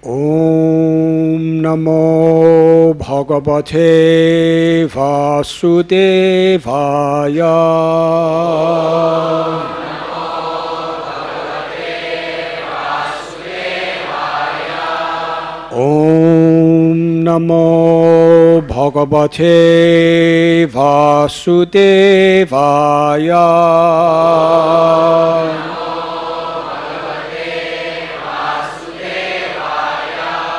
Om Namo Bhagavate Vasudevaya. Om Namo Bhagavate Vasudevaya.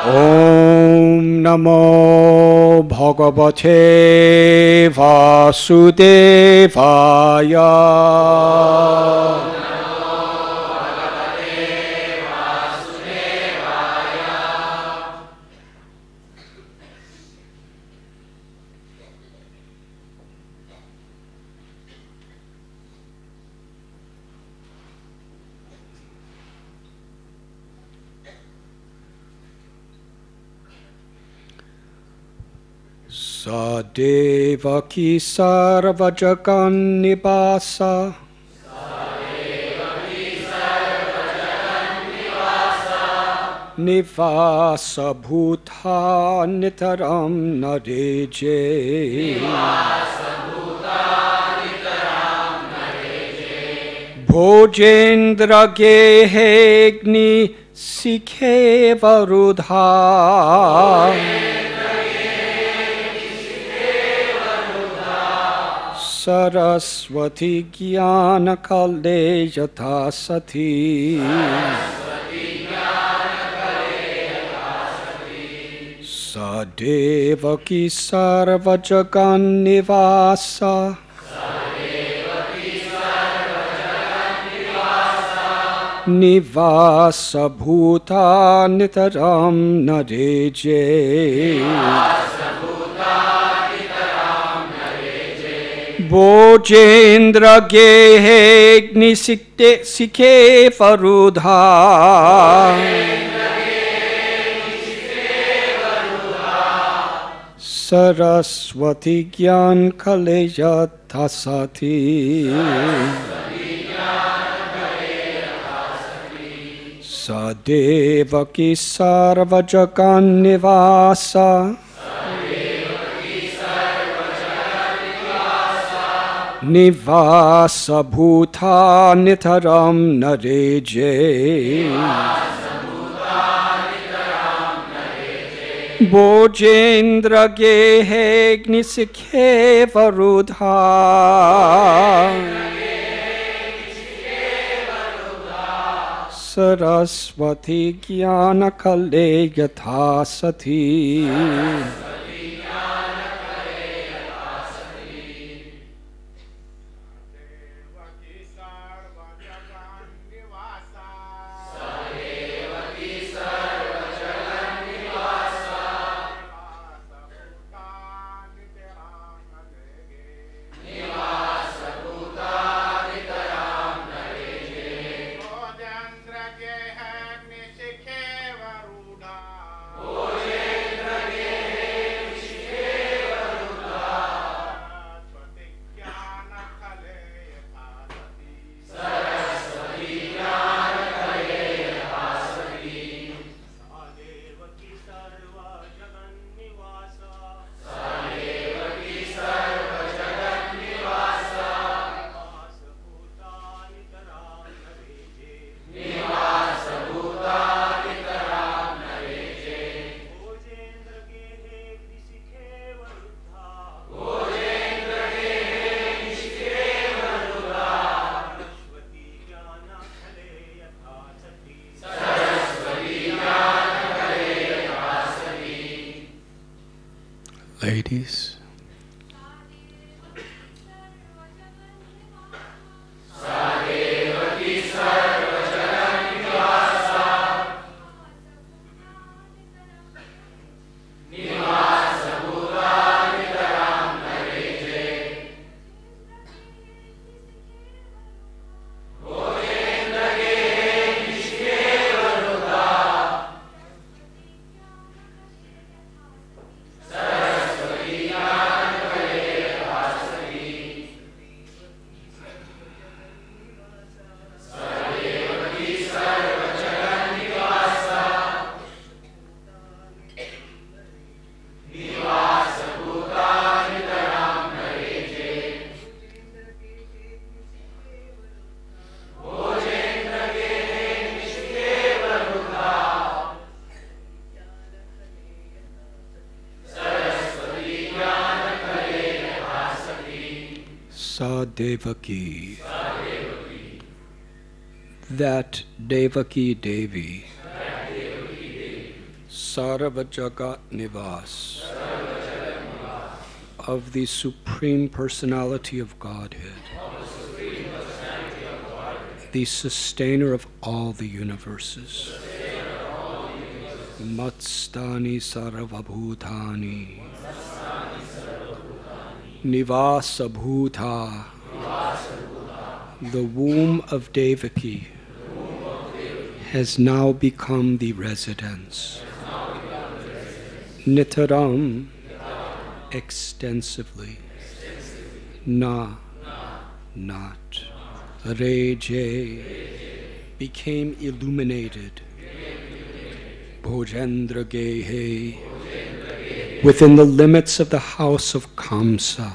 Om Namo Bhagavate Vasudevaya. Sadevaki sarvajagan nibasa. Nivasa bhuta nitaram nareje. Bhojendra gehegni sikhe varudha. Saraswati Jnana Kale Yatha Sati. Sadevaki Sarvajagan Nivasa. Nivasa Bhuta Nitaram Nareje. Bhojendra gehegni sikhe varudha. Saraswati Jnana Kale Yatha Sati. Sadevaki Sarvajagan Nivasa. Nivasa bhuta nitaram nareje. Bhojendra gehegni sikhe varudha. Saraswati Jnana Kale Yatha Sati. Devaki. That Devaki Devi, Sarva Jagat Nivas, of the Supreme Personality of Godhead, the sustainer of all the universes, Matstani Sarvabhutani, Nivasa Bhuta, the womb of Devaki has now become the residence. Nitaram, extensively. Na, not. Reje, became illuminated. Bhojendra Gehe, within the limits of the house of Kamsa.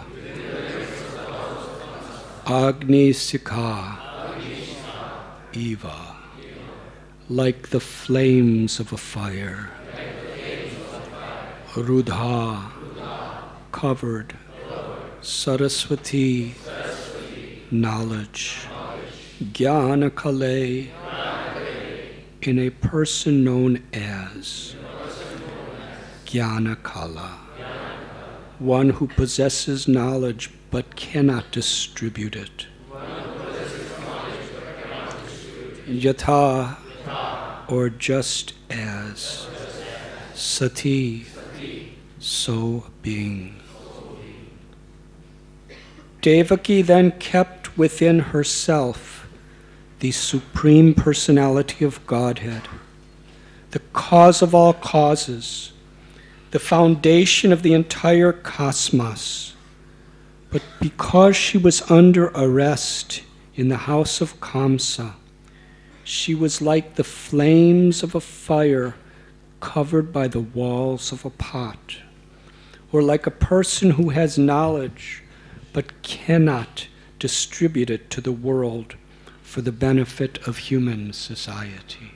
Agni Sikha, Eva, like the flames of a fire. Rudha, covered. Saraswati, knowledge. Jnana Kale, in a person known as Jnana Kala, one who possesses knowledge but cannot distribute it. Yatha, or just as. Sati, so being. Devaki then kept within herself the Supreme Personality of Godhead, the cause of all causes, the foundation of the entire cosmos. But because she was under arrest in the house of Kamsa, she was like the flames of a fire covered by the walls of a pot, or like a person who has knowledge but cannot distribute it to the world for the benefit of human society.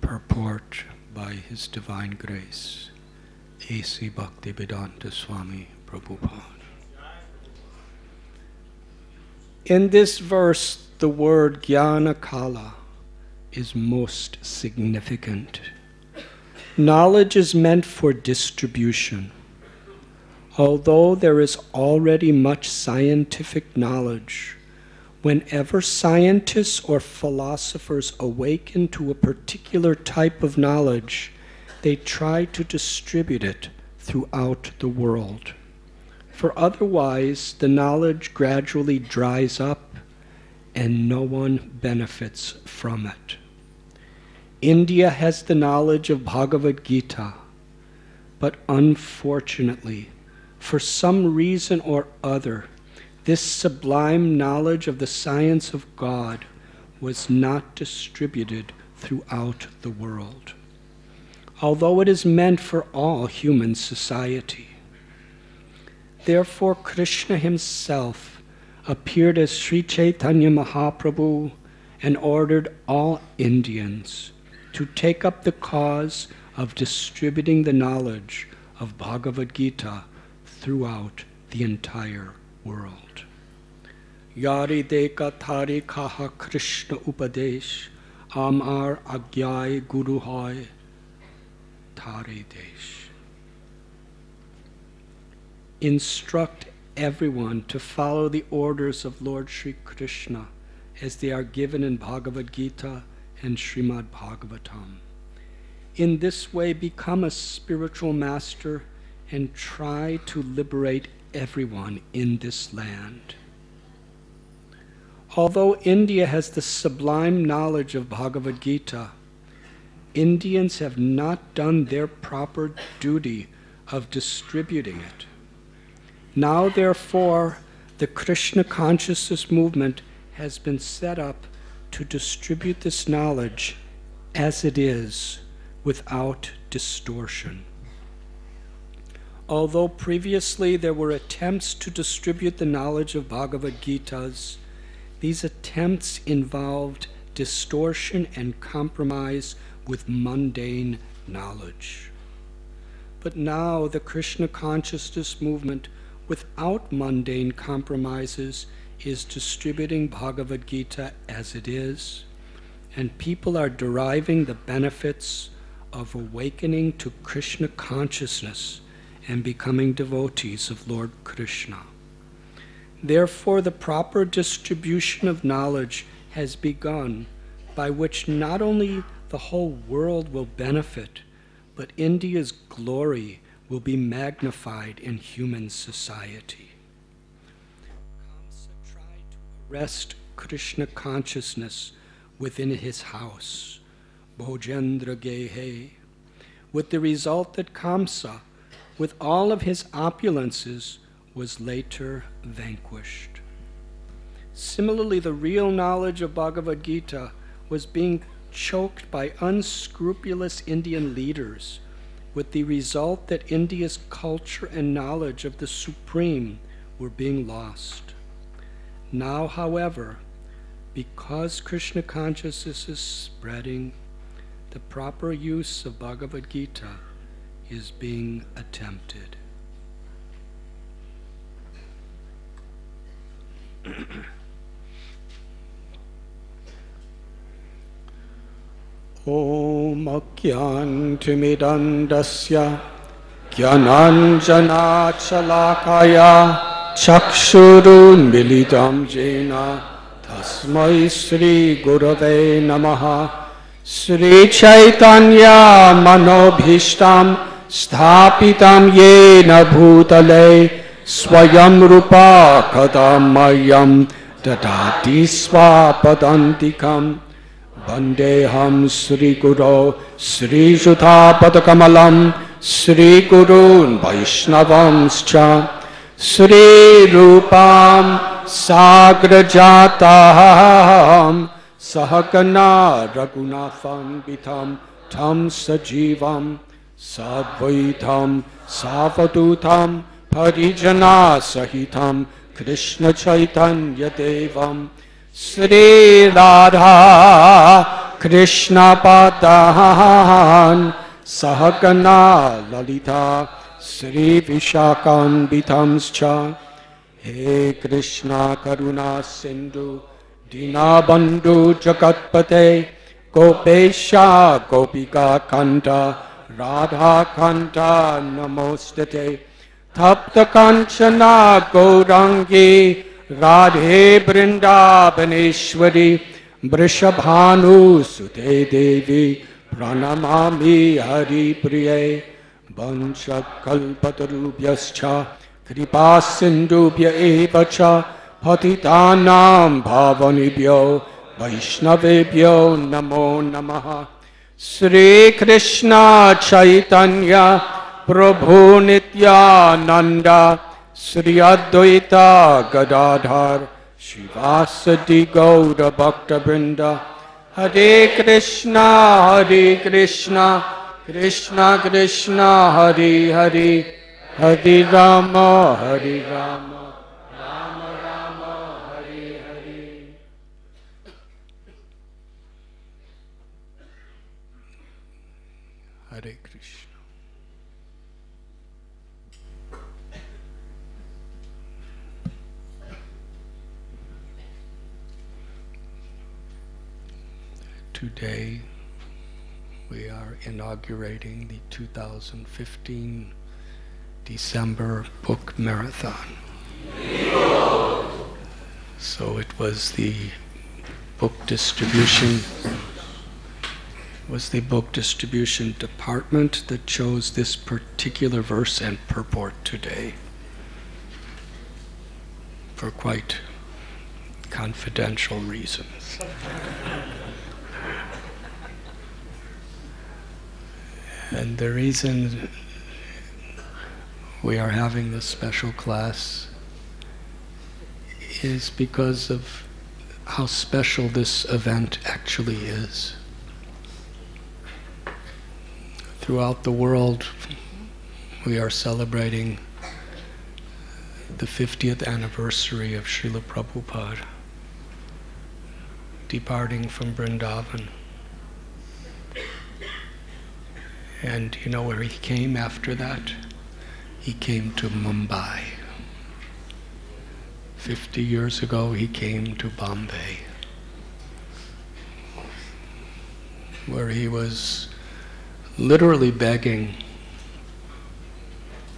Purport by His Divine Grace, A.C. Bhaktivedanta Swami Prabhupada. In this verse, the word Jnana Kala is most significant. Knowledge is meant for distribution. Although there is already much scientific knowledge, whenever scientists or philosophers awaken to a particular type of knowledge, they try to distribute it throughout the world. For otherwise, the knowledge gradually dries up and no one benefits from it. India has the knowledge of Bhagavad Gita, but unfortunately, for some reason or other, this sublime knowledge of the science of God was not distributed throughout the world, although it is meant for all human society. Therefore, Krishna himself appeared as Sri Chaitanya Mahaprabhu and ordered all Indians to take up the cause of distributing the knowledge of Bhagavad Gita throughout the entire world. Yari deka thari kaha Krishna upadesh, amar agyai guru hoy thari desh. Instruct everyone to follow the orders of Lord Sri Krishna as they are given in Bhagavad Gita and Srimad Bhagavatam. In this way, become a spiritual master and try to liberate everyone in this land. Although India has the sublime knowledge of Bhagavad Gita, Indians have not done their proper duty of distributing it. Now, therefore, the Krishna consciousness movement has been set up to distribute this knowledge as it is, without distortion. Although previously there were attempts to distribute the knowledge of Bhagavad Gitas, these attempts involved distortion and compromise with mundane knowledge. But now the Krishna consciousness movement, without mundane compromises, is distributing Bhagavad Gita as it is, and people are deriving the benefits of awakening to Krishna consciousness and becoming devotees of Lord Krishna. Therefore, the proper distribution of knowledge has begun, by which not only the whole world will benefit, but India's glory will be magnified in human society. Kamsa tried to arrest Krishna consciousness within his house, Bhojendra Gehe, with the result that Kamsa, with all of his opulences, was later vanquished. Similarly, the real knowledge of Bhagavad Gita was being choked by unscrupulous Indian leaders, with the result that India's culture and knowledge of the Supreme were being lost. Now, however, because Krishna consciousness is spreading, the proper use of Bhagavad Gita is being attempted. Om Akyantimidandasya Gyananjana Chalakaya Chakshurun Militam Jena Tasmai Sri Gurave Namaha Sri Chaitanya Manobhishtam Sthapitam Yena Bhutale Swayam Rupa Kadamayam Dadati Swapadantikam Vandeham Sri Guru Sri Jutha Padakamalam Sri Gurun Vaishnavamscha Sri Rupam Sagrajatam Sahakana Raghunathan Bitham Tam Sajivam Sadvaitam Savadutam Parijana Sahitam Krishna Chaitanya Devam Sri Radha Krishna Padan Sahagana Lalita Sri Vishakam Bitamscha He Krishna Karuna Sindhu Dinabandhu Jagatpate Gopesha Gopika Kanta Radha Kanta Namostate Tapta Kanchana Gaurangi Radhe Vrindavaneshwari Vrishabhanu Sute Devi Pranamami Hari Priye Vanchakalpatarubhyascha Kripa Sindhubhya evacha Patitanam Bhavanibhyo Vaishnavebhyo Namo Namaha Sri Krishna Chaitanya Prabhu Nityananda Sri Advaita Gadadhar Shivasati Gaura Bhakta Vrinda Hare Krishna Krishna Krishna Hare Hare Hare Rama Rama Rama Hare Hare. Hare Krishna. Today we are inaugurating the 2015 December book marathon. So it was the book distribution department that chose this particular verse and purport today for quite confidential reasons. And the reason we are having this special class is because of how special this event actually is. Throughout the world, we are celebrating the 50th anniversary of Srila Prabhupada departing from Vrindavan. And you know where he came after that? He came to Mumbai. 50 years ago, he came to Bombay, where he was literally begging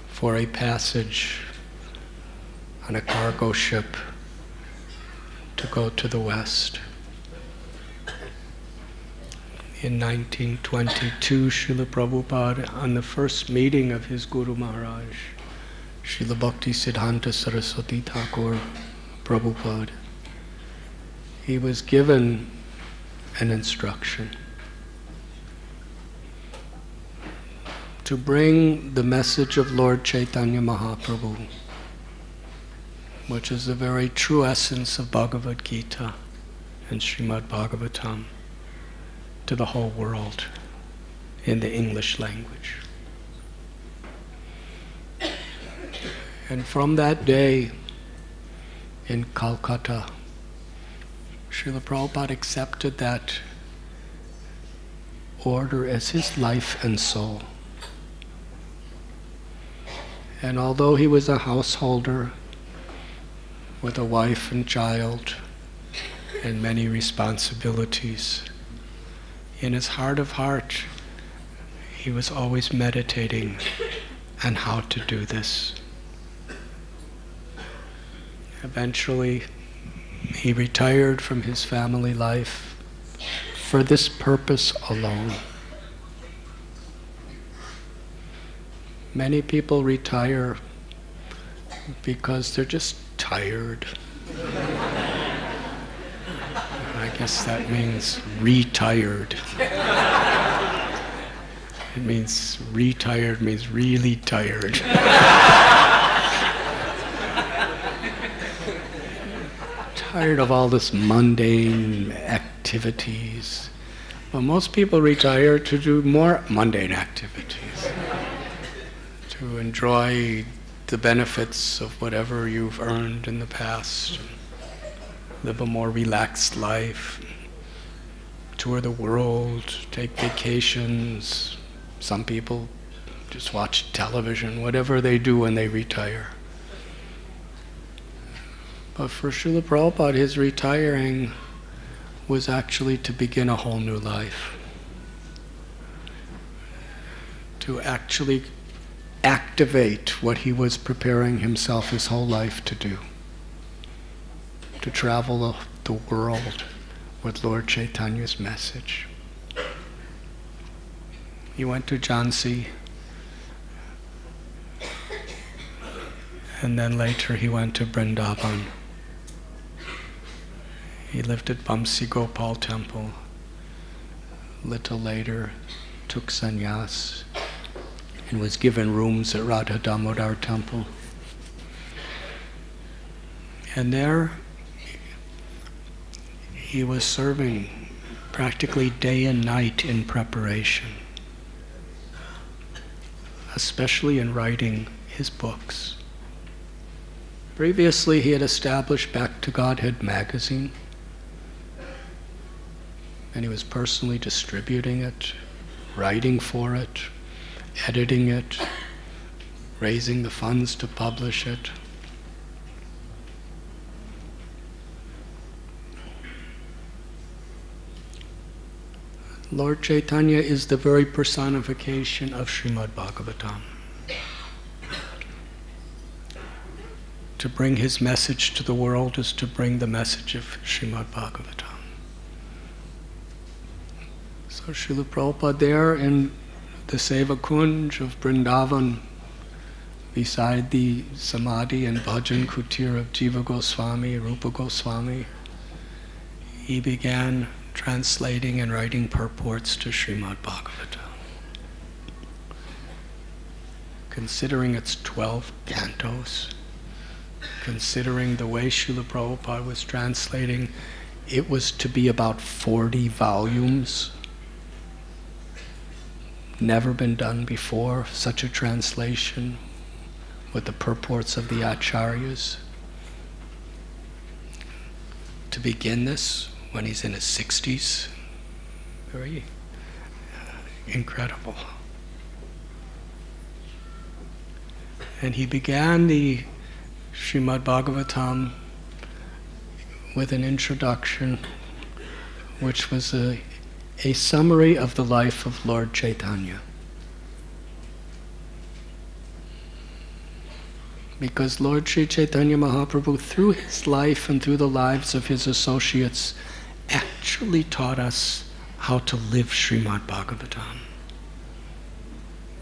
for a passage on a cargo ship to go to the West. In 1922, Srila Prabhupada, on the first meeting of his Guru Maharaj, Srila Bhakti Siddhanta Saraswati Thakur Prabhupada, he was given an instruction to bring the message of Lord Chaitanya Mahaprabhu, which is the very true essence of Bhagavad Gita and Srimad Bhagavatam, to the whole world in the English language. And from that day in Calcutta, Srila Prabhupada accepted that order as his life and soul. And although he was a householder with a wife and child and many responsibilities, in his heart of heart, he was always meditating on how to do this. Eventually, he retired from his family life for this purpose alone. Many people retire because they're just tired. I guess that means retired. It means retired means really tired. Tired of all this mundane activities. Well, most people retire to do more mundane activities, to enjoy the benefits of whatever you've earned in the past, live a more relaxed life, tour the world, take vacations. Some people just watch television, whatever they do when they retire. But for Srila Prabhupada, his retiring was actually to begin a whole new life. To actually activate what he was preparing himself his whole life to do. To travel the world with Lord Chaitanya's message. He went to Jhansi, and then later he went to Vrindavan. He lived at Bamsi Gopal temple. Little later, took sannyas and was given rooms at Radha Damodar temple. And there, he was serving practically day and night in preparation, especially in writing his books. Previously, he had established Back to Godhead magazine, and he was personally distributing it, writing for it, editing it, raising the funds to publish it. Lord Chaitanya is the very personification of Srimad Bhagavatam. To bring his message to the world is to bring the message of Srimad Bhagavatam. So Srila Prabhupada there in the Seva Kunj of Vrindavan, beside the Samadhi and Bhajan Kutir of Jiva Goswami, Rupa Goswami, he began translating and writing purports to Srimad Bhagavatam. Considering its 12 cantos, considering the way Srila Prabhupada was translating, it was to be about 40 volumes. Never been done before, such a translation with the purports of the Acharyas. To begin this when he's in his 60s, very incredible. And he began the Srimad Bhagavatam with an introduction which was a summary of the life of Lord Chaitanya. Because Lord Sri Chaitanya Mahaprabhu, through his life and through the lives of his associates, actually taught us how to live Srimad Bhagavatam.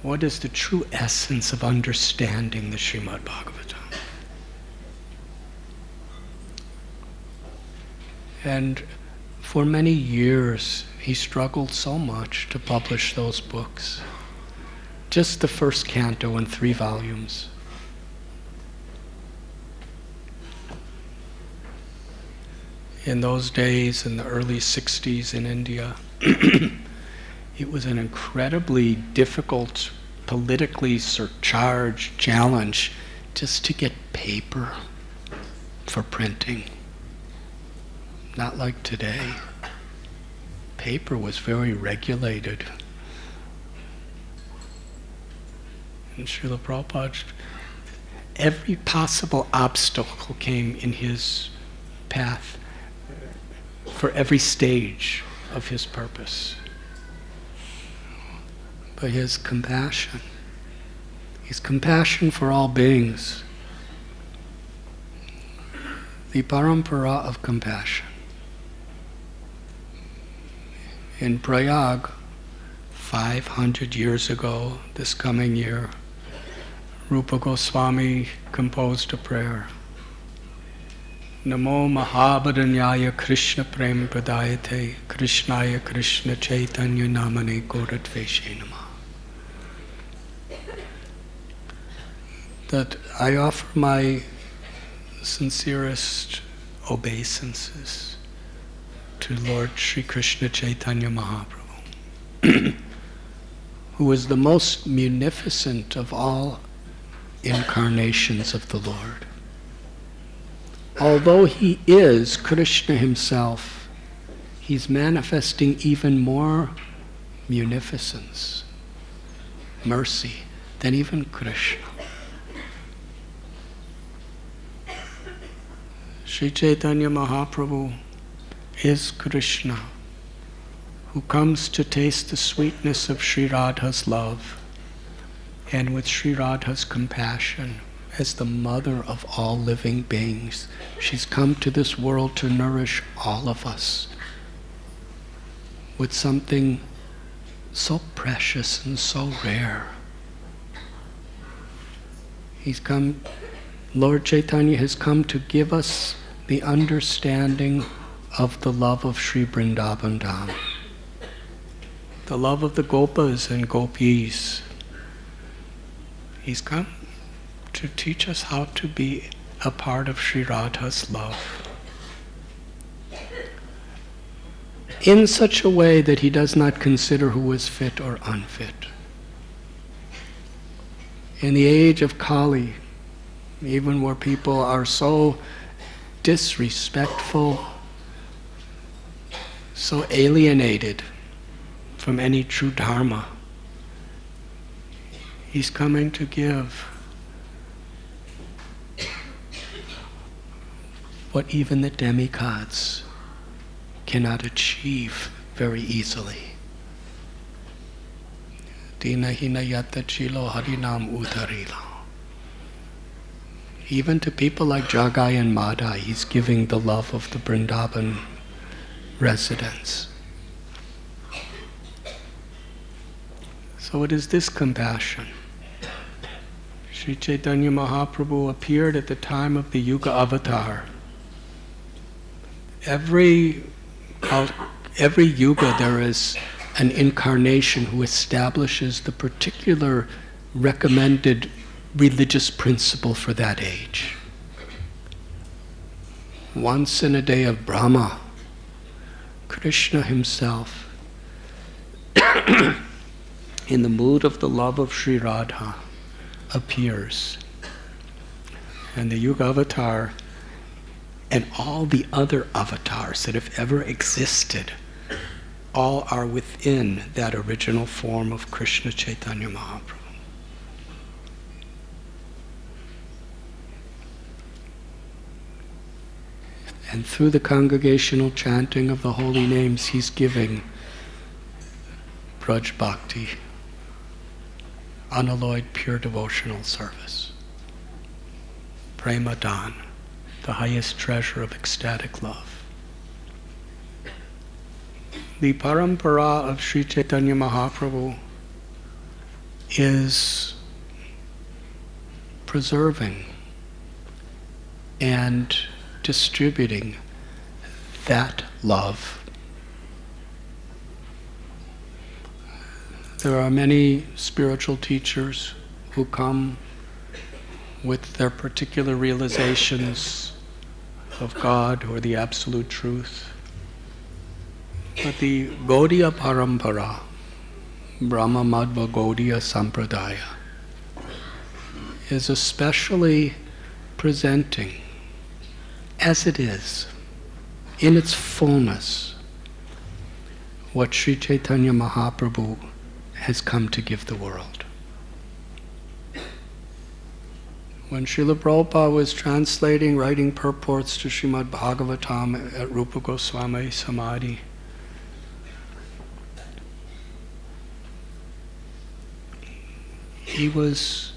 What is the true essence of understanding the Srimad Bhagavatam? And for many years, he struggled so much to publish those books. Just the first canto in 3 volumes. In those days, in the early 60s in India, it was an incredibly difficult, politically surcharged challenge just to get paper for printing. Not like today. Paper was very regulated. And Srila Prabhupada, every possible obstacle came in his path for every stage of his purpose. But his compassion for all beings, the parampara of compassion. In Prayag, 500 years ago, this coming year, Rupa Goswami composed a prayer. Namo Mahabharanyaya Krishna Prem Pradayate Krishnaya Krishna Chaitanya Namane Goradveshe Namah. That I offer my sincerest obeisances to Lord Sri Krishna Chaitanya Mahaprabhu, who is the most munificent of all incarnations of the Lord. Although he is Krishna himself, he's manifesting even more munificence, mercy, than even Krishna. Sri Chaitanya Mahaprabhu is Krishna, who comes to taste the sweetness of Sri Radha's love, and with Sri Radha's compassion, as the mother of all living beings, she's come to this world to nourish all of us with something so precious and so rare. Lord Chaitanya has come to give us the understanding of the love of Sri Vrindavan Dham, the love of the Gopas and Gopis. He's come to teach us how to be a part of Sri Radha's love in such a way that he does not consider who is fit or unfit. In the age of Kali, even where people are so disrespectful, so alienated from any true dharma, he's coming to give what even the demigods cannot achieve very easily. Dina hina yatta chilo harinam utarila. Even to people like Jagai and Madai, he's giving the love of the Vrindavan residents. So it is this compassion. Sri Chaitanya Mahaprabhu appeared at the time of the Yuga Avatar. Every yuga there is an incarnation who establishes the particular recommended religious principle for that age. Once in a day of Brahma, Krishna himself, in the mood of the love of Sri Radha, appears. And the Yuga Avatar and all the other avatars that have ever existed all are within that original form of Krishna Chaitanya Mahaprabhu. And through the congregational chanting of the holy names, he's giving Braj Bhakti, unalloyed pure devotional service. Prema Dan, the highest treasure of ecstatic love. The parampara of Sri Chaitanya Mahaprabhu is preserving and distributing that love. There are many spiritual teachers who come with their particular realizations of God or the absolute truth. But the Gaudiya Parampara, Brahma Madhva Gaudiya Sampradaya, is especially presenting, as it is, in its fullness, what Sri Chaitanya Mahaprabhu has come to give the world. When Srila Prabhupada was translating, writing purports to Srimad Bhagavatam at Rupa Goswami Samadhi, he was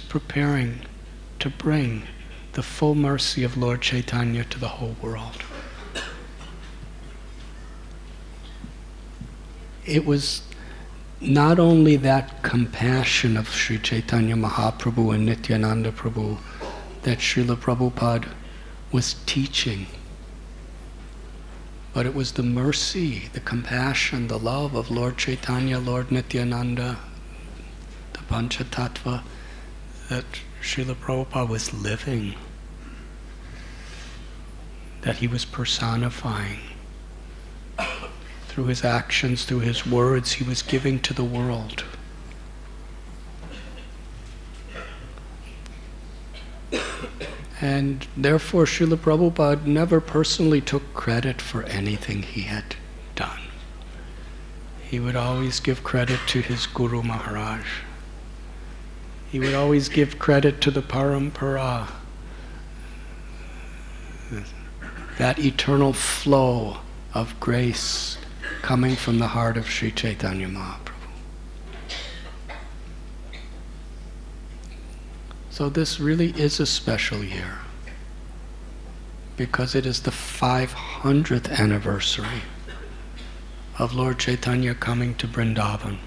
preparing to bring the full mercy of Lord Chaitanya to the whole world. It was not only that compassion of Sri Chaitanya Mahaprabhu and Nityananda Prabhu that Srila Prabhupada was teaching, but it was the mercy, the compassion, the love of Lord Chaitanya, Lord Nityananda, the Panchatattva, that Srila Prabhupada was living, that he was personifying. Through his actions, through his words, he was giving to the world. And therefore, Srila Prabhupada never personally took credit for anything he had done. He would always give credit to his Guru Maharaj. He would always give credit to the Parampara, that eternal flow of grace coming from the heart of Sri Chaitanya Mahaprabhu. So this really is a special year, because it is the 500th anniversary of Lord Chaitanya coming to Vrindavan.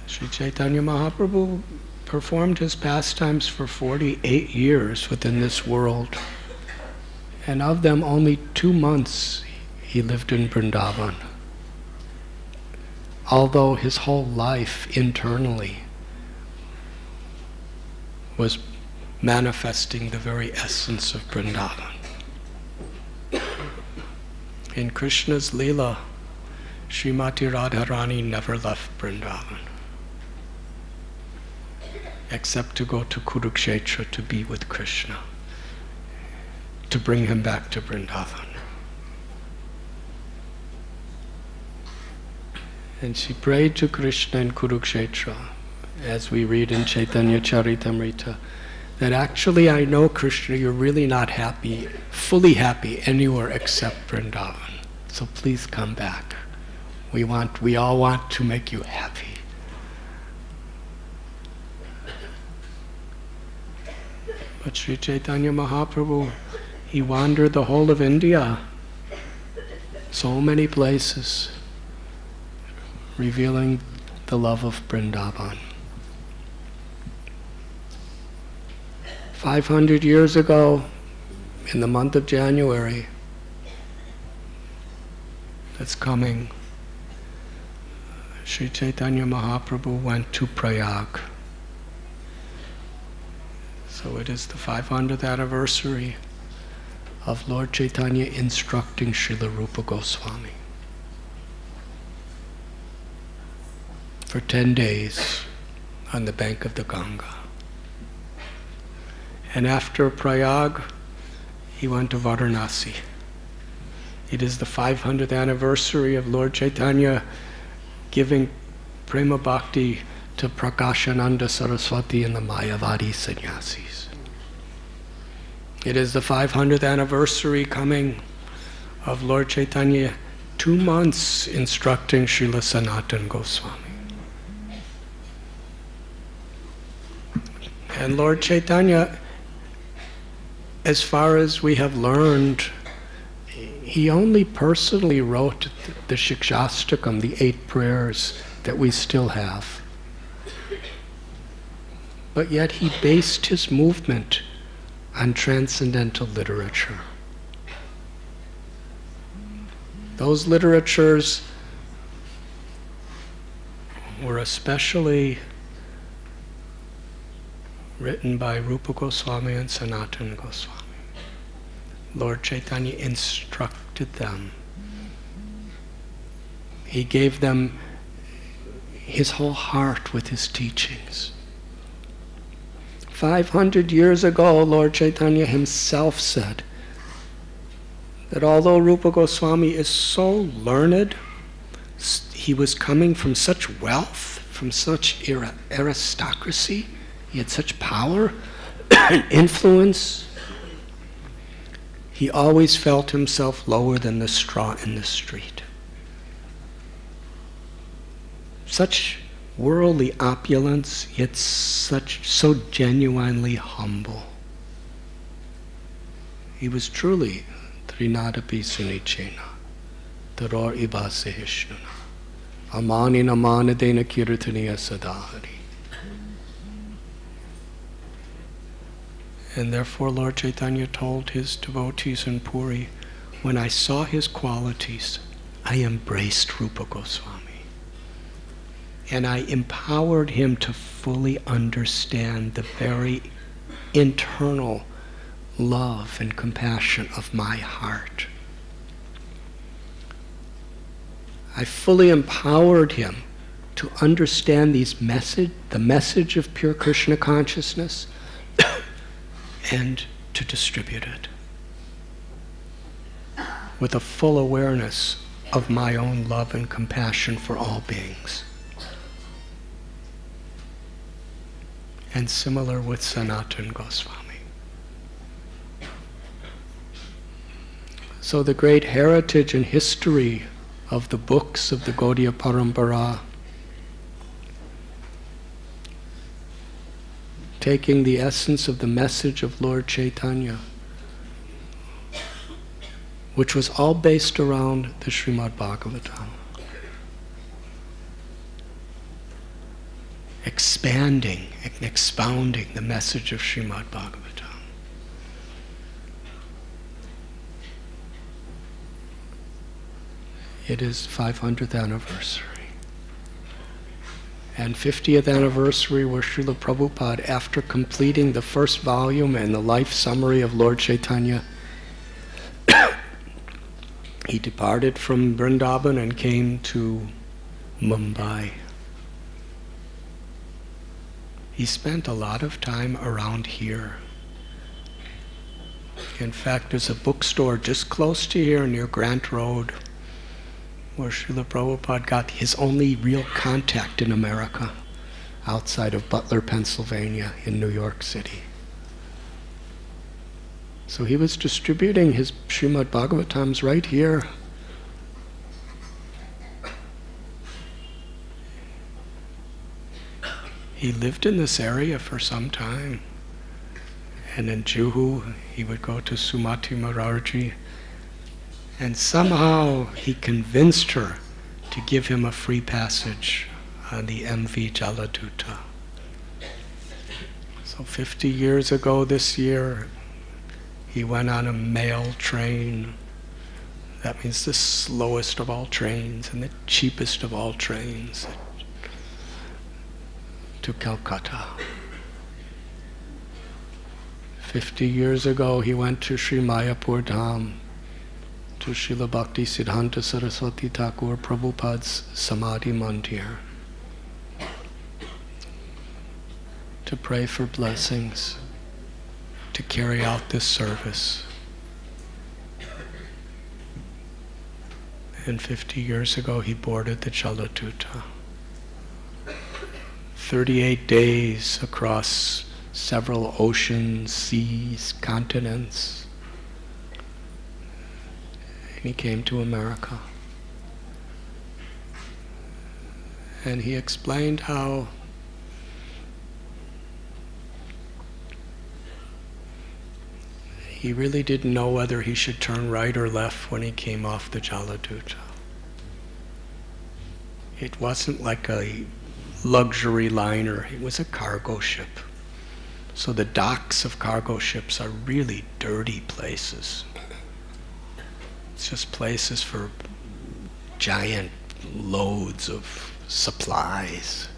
Sri Chaitanya Mahaprabhu performed his pastimes for 48 years within this world, and of them only 2 months he lived in Vrindavan, although his whole life internally was manifesting the very essence of Vrindavan. In Krishna's Leela, Srimati Radharani never left Vrindavan, except to go to Kurukshetra to be with Krishna, to bring him back to Vrindavan. And she prayed to Krishna in Kurukshetra, as we read in Chaitanya Charitamrita, that actually, I know, Krishna, you're really not happy, fully happy anywhere except Vrindavan. So please come back. We all want to make you happy. But Sri Chaitanya Mahaprabhu, he wandered the whole of India, so many places, revealing the love of Vrindavan. 500 years ago, in the month of January, that's coming, Sri Chaitanya Mahaprabhu went to Prayag. So it is the 500th anniversary of Lord Chaitanya instructing Srila Rupa Goswami. For 10 days on the bank of the Ganga. And after Prayag, he went to Varanasi. It is the 500th anniversary of Lord Chaitanya giving Prema Bhakti to Prakashananda Saraswati and the Mayavadi sannyasis. It is the 500th anniversary coming of Lord Chaitanya, 2 months instructing Srila Sanatana Goswami. And Lord Chaitanya, as far as we have learned, he only personally wrote the Shikshastakam, the 8 prayers that we still have. But yet he based his movement on transcendental literature. Those literatures were especially written by Rupa Goswami and Sanatana Goswami. Lord Chaitanya instructed them. He gave them his whole heart with his teachings. 500 years ago, Lord Chaitanya himself said that although Rupa Goswami is so learned, he was coming from such wealth, from such aristocracy, he had such power and influence, he always felt himself lower than the straw in the street. Such worldly opulence, yet so genuinely humble. He was truly Trinadapi Sunichena, Taror Ibase Hishnuna, Amani Namanadena Kirtaniya Sadahari. And therefore Lord Chaitanya told his devotees in Puri, when I saw his qualities, I embraced Rupa Goswami. And I empowered him to fully understand the very internal love and compassion of my heart. I fully empowered him to understand the message of pure Krishna consciousness and to distribute it with a full awareness of my own love and compassion for all beings. And similar with Sanatana Goswami. So the great heritage and history of the books of the Gaudiya Parampara, taking the essence of the message of Lord Chaitanya, which was all based around the Srimad Bhagavatam, expanding and expounding the message of Srimad Bhagavatam. It is 500th anniversary. And 50th anniversary where Srila Prabhupada, after completing the first volume and the life summary of Lord Chaitanya, he departed from Vrindavan and came to Mumbai. He spent a lot of time around here. In fact, there's a bookstore just close to here near Grant Road where Srila Prabhupada got his only real contact in America outside of Butler, Pennsylvania, in New York City. So he was distributing his Srimad Bhagavatams right here. He lived in this area for some time. And in Juhu, he would go to Sumati Morarji. And somehow he convinced her to give him a free passage on the MV Jaladuta. So 50 years ago this year, he went on a mail train. That means the slowest of all trains and the cheapest of all trains, to Calcutta. 50 years ago, he went to Sri Mayapur Dham, to Srila Bhakti Siddhanta Saraswati Thakur Prabhupada's Samadhi Mandir, to pray for blessings, to carry out this service. And 50 years ago, he boarded the Jaladuta. 38 days across several oceans, seas, continents. And he came to America. And he explained how he really didn't know whether he should turn right or left when he came off the Jaladuta. It wasn't like a luxury liner, it was a cargo ship. So the docks of cargo ships are really dirty places. It's just places for giant loads of supplies.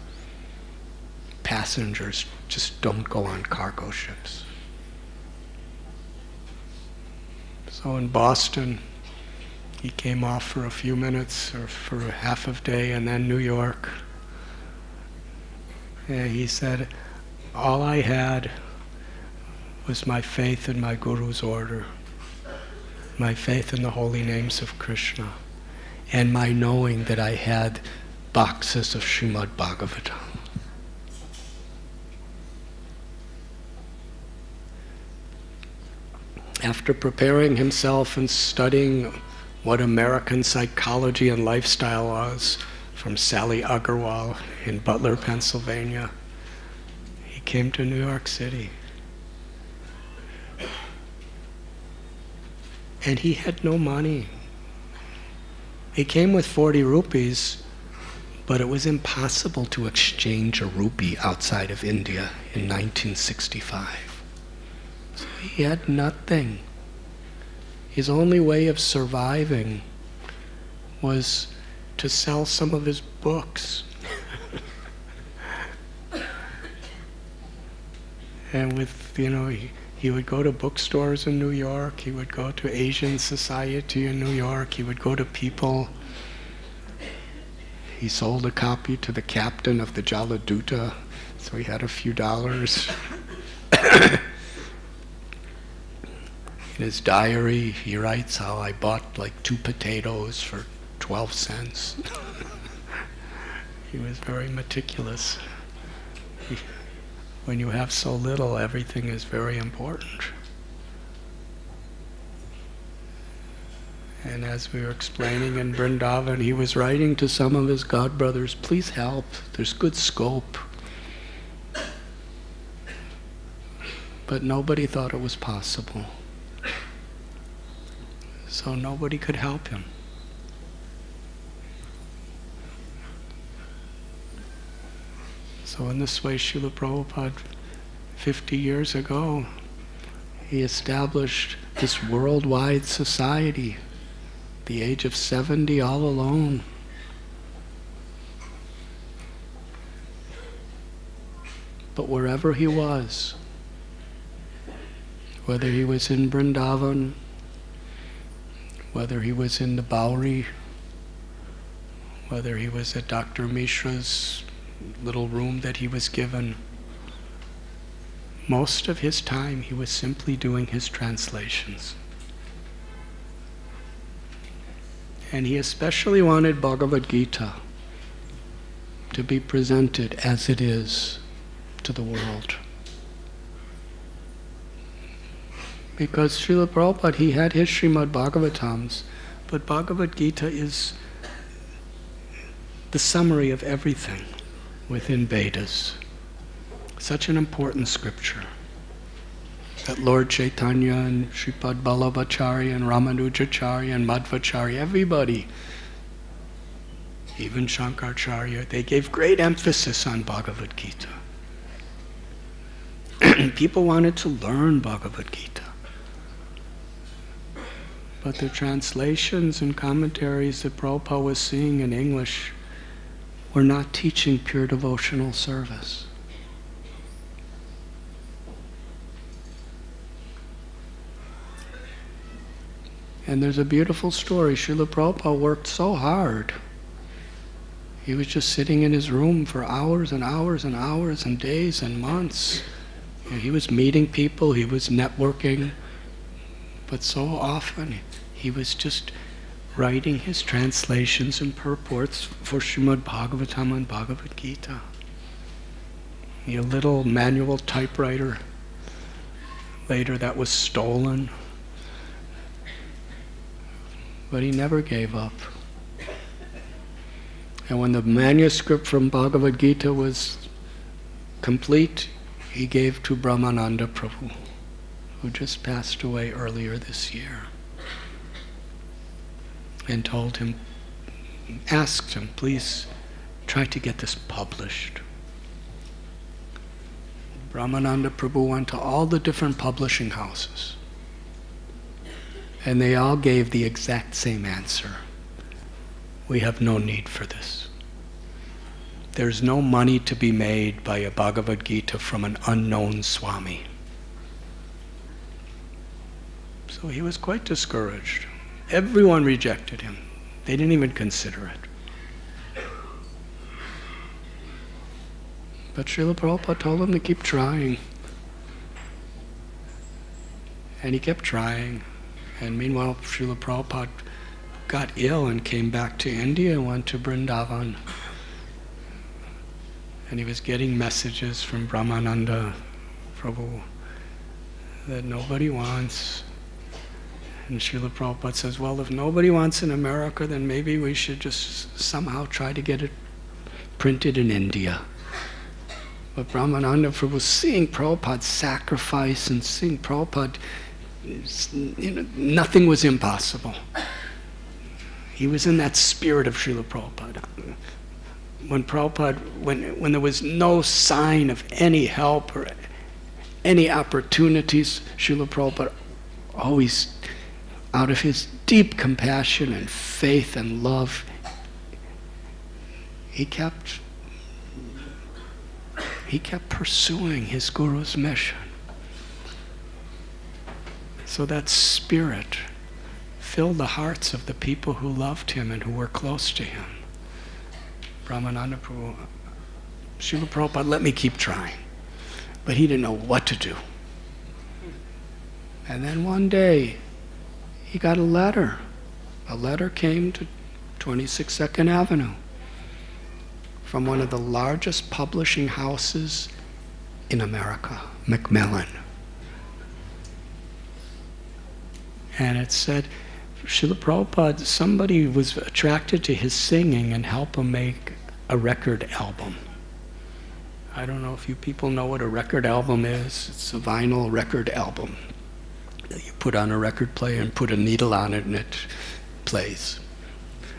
Passengers just don't go on cargo ships. So in Boston, he came off for a few minutes or for a half of a day, and then New York. And he said, all I had was my faith in my Guru's order, my faith in the holy names of Krishna, and my knowing that I had boxes of Srimad Bhagavatam. After preparing himself and studying what American psychology and lifestyle was from Sally Agarwal in Butler, Pennsylvania, he came to New York City. And he had no money. He came with 40 rupees, but it was impossible to exchange a rupee outside of India in 1965. So he had nothing. His only way of surviving was to sell some of his books. And with, he would go to bookstores in New York, he would go to Asian Society in New York, he would go to people. He sold a copy to the captain of the Jaladuta, so he had a few dollars. In his diary, he writes how I bought like 2 potatoes for 12 cents. He was very meticulous. When you have so little, everything is very important. And as we were explaining in Vrindavan, he was writing to some of his godbrothers, please help, there's good scope. But nobody thought it was possible. So nobody could help him. So in this way, Srila Prabhupada, 50 years ago, he established this worldwide society, the age of 70, all alone. But wherever he was, whether he was in Vrindavan, whether he was in the Bowery, whether he was at Dr. Mishra's little room that he was given, most of his time he was simply doing his translations. And he especially wanted Bhagavad Gita to be presented as it is to the world. Because Srila Prabhupada, he had his Srimad Bhagavatams, but Bhagavad Gita is the summary of everything within Vedas. Such an important scripture that Lord Chaitanya and Sripad Vallabhacharya and Ramanujacharya and Madhvacharya, everybody, even Shankaracharya, they gave great emphasis on Bhagavad Gita. People wanted to learn Bhagavad Gita. But the translations and commentaries that Prabhupada was seeing in English were not teaching pure devotional service. And there's a beautiful story. Srila Prabhupada worked so hard. He was just sitting in his room for hours and hours and hours and days and months. And he was meeting people, he was networking, but so often he was just writing his translations and purports for Srimad Bhagavatam and Bhagavad Gita. a little manual typewriter. Later that was stolen. But he never gave up. And when the manuscript from Bhagavad Gita was complete, he gave to Brahmananda Prabhu, who just passed away earlier this year, and told him, asked him, please try to get this published. Brahmananda Prabhu went to all the different publishing houses, and they all gave the exact same answer. We have no need for this. There's no money to be made by a Bhagavad Gita from an unknown Swami. So he was quite discouraged. Everyone rejected him. They didn't even consider it. But Srila Prabhupada told him to keep trying. And he kept trying. And meanwhile, Srila Prabhupada got ill and came back to India and went to Vrindavan. And he was getting messages from Brahmananda Prabhu that nobody wants. And Srila Prabhupada says, well, if nobody wants in America, then maybe we should just somehow try to get it printed in India. But Brahmananda Prabhu, seeing Prabhupada's sacrifice and seeing Prabhupada, nothing was impossible. He was in that spirit of Srila Prabhupada. When Prabhupada, when there was no sign of any help or any opportunities, Srila Prabhupada always, out of his deep compassion and faith and love, he kept pursuing his Guru's mission. So that spirit filled the hearts of the people who loved him and who were close to him. Brahmananda Prabhu, Srila Prabhupada let me keep trying, but he didn't know what to do. And then one day, he got a letter. A letter came to 26 2nd Avenue from one of the largest publishing houses in America, Macmillan. And it said, Srila Prabhupada, somebody was attracted to his singing and helped him make a record album. I don't know if you people know what a record album is. It's a vinyl record album that you put on a record player and put a needle on it and it plays.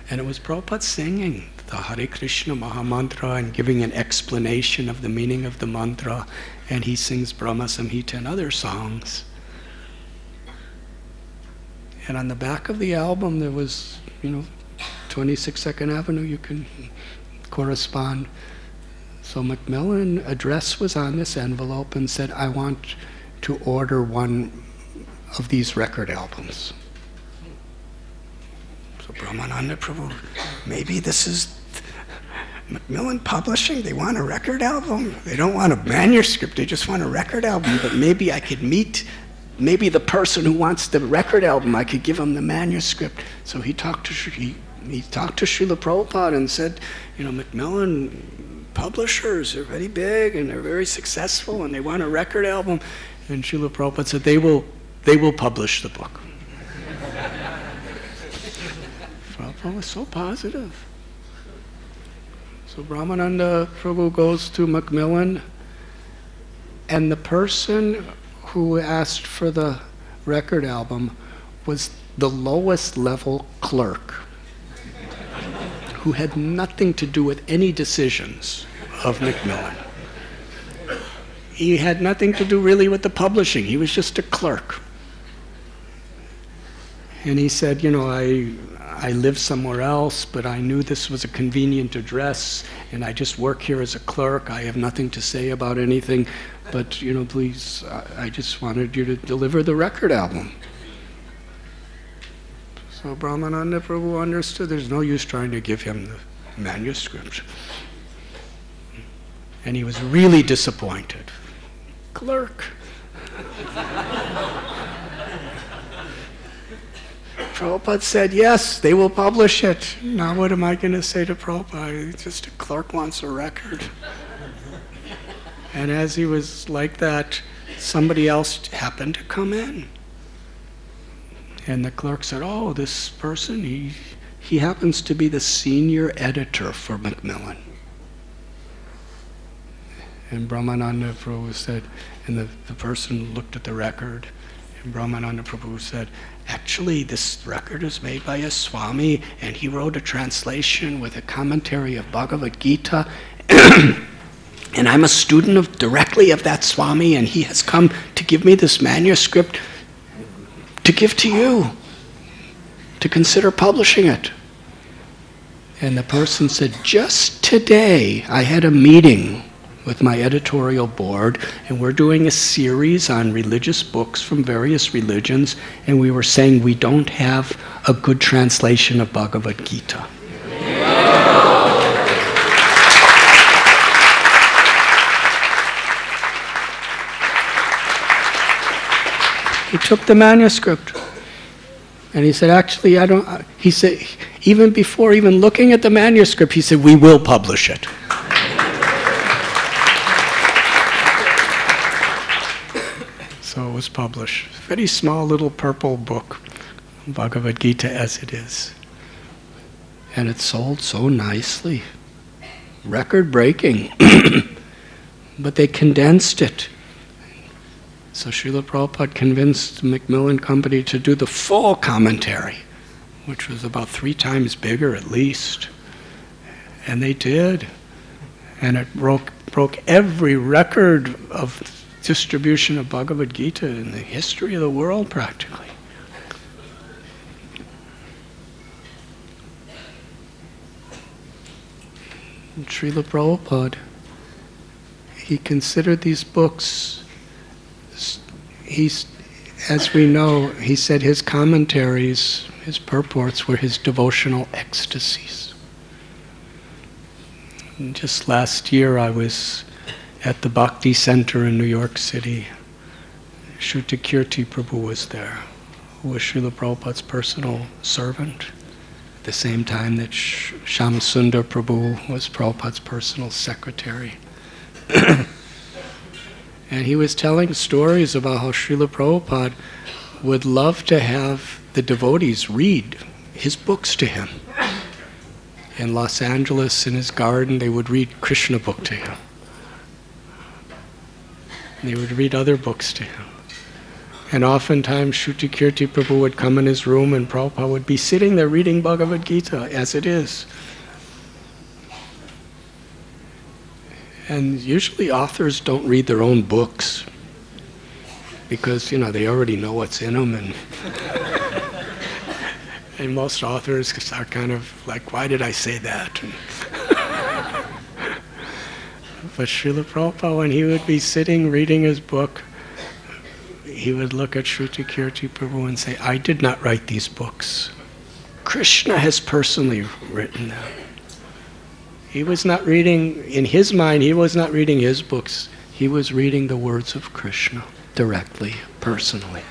And it was Prabhupada singing the Hare Krishna Mahamantra and giving an explanation of the meaning of the mantra, and he sings Brahma Samhita and other songs. And on the back of the album there was, 26 2nd Avenue, you can correspond. So Macmillan address was on this envelope and said, I want to order one of these record albums. So Brahmananda Prabhu, maybe this is Macmillan Publishing, they want a record album. They don't want a manuscript, they just want a record album, but maybe I could meet maybe the person who wants the record album, I could give him the manuscript. So he talked to Srila Prabhupada and said, Macmillan publishers are very big and they're very successful and they want a record album. And Srila Prabhupada said, they will publish the book. Prabhupada was so positive. So Brahmananda Prabhu goes to Macmillan, and the person who asked for the record album was the lowest level clerk who had nothing to do with any decisions of Macmillan. He had nothing to do really with the publishing. He was just a clerk. And he said, I live somewhere else, but I knew this was a convenient address, and I just work here as a clerk. I have nothing to say about anything, but, please, I just wanted you to deliver the record album. So Brahmananda Prabhu understood there's no use trying to give him the manuscript. And he was really disappointed. Clerk. Prabhupada said, yes, they will publish it. Now what am I going to say to Prabhupada? Just a clerk wants a record. And as he was like that, somebody else happened to come in. And the clerk said, oh, this person, he happens to be the senior editor for Macmillan. And Brahmananda Prabhu said, and the person looked at the record, and Brahmananda Prabhu said, actually, this record is made by a Swami, and he wrote a translation with a commentary of Bhagavad Gita, and I'm a student directly of that Swami, and he has come to give me this manuscript to give to you, to consider publishing it. And the person said, just today I had a meeting with my editorial board, and we're doing a series on religious books from various religions, and we were saying we don't have a good translation of Bhagavad Gita. He took the manuscript, and he said, actually, he said, even before even looking at the manuscript, he said, we will publish it. So it was published. Very small little purple book, Bhagavad Gita as it is. And it sold so nicely. Record-breaking. But they condensed it. So Srila Prabhupada convinced the Macmillan Company to do the full commentary, which was about 3 times bigger at least. And they did. And it broke every record of distribution of Bhagavad Gita in the history of the world, practically. And Srila Prabhupada, he considered these books, as we know, he said his commentaries, his purports were his devotional ecstasies. And just last year I was at the Bhakti Center in New York City. Shrutakirti Prabhu was there, who was Srila Prabhupada's personal servant, at the same time that Shamsundar Prabhu was Prabhupada's personal secretary. And he was telling stories about how Srila Prabhupada would love to have the devotees read his books to him. In Los Angeles, in his garden, they would read Krishna book to him. They would read other books to him. And oftentimes Shrutakirti Prabhu would come in his room and Prabhupada would be sitting there reading Bhagavad Gita as it is. And usually authors don't read their own books because, they already know what's in them. And most authors are kind of like, why did I say that? But Srila Prabhupada, when he would be sitting reading his book, he would look at Shrutakirti Prabhu and say, I did not write these books. Krishna has personally written them. He was not reading, in his mind, he was not reading his books. He was reading the words of Krishna directly, personally.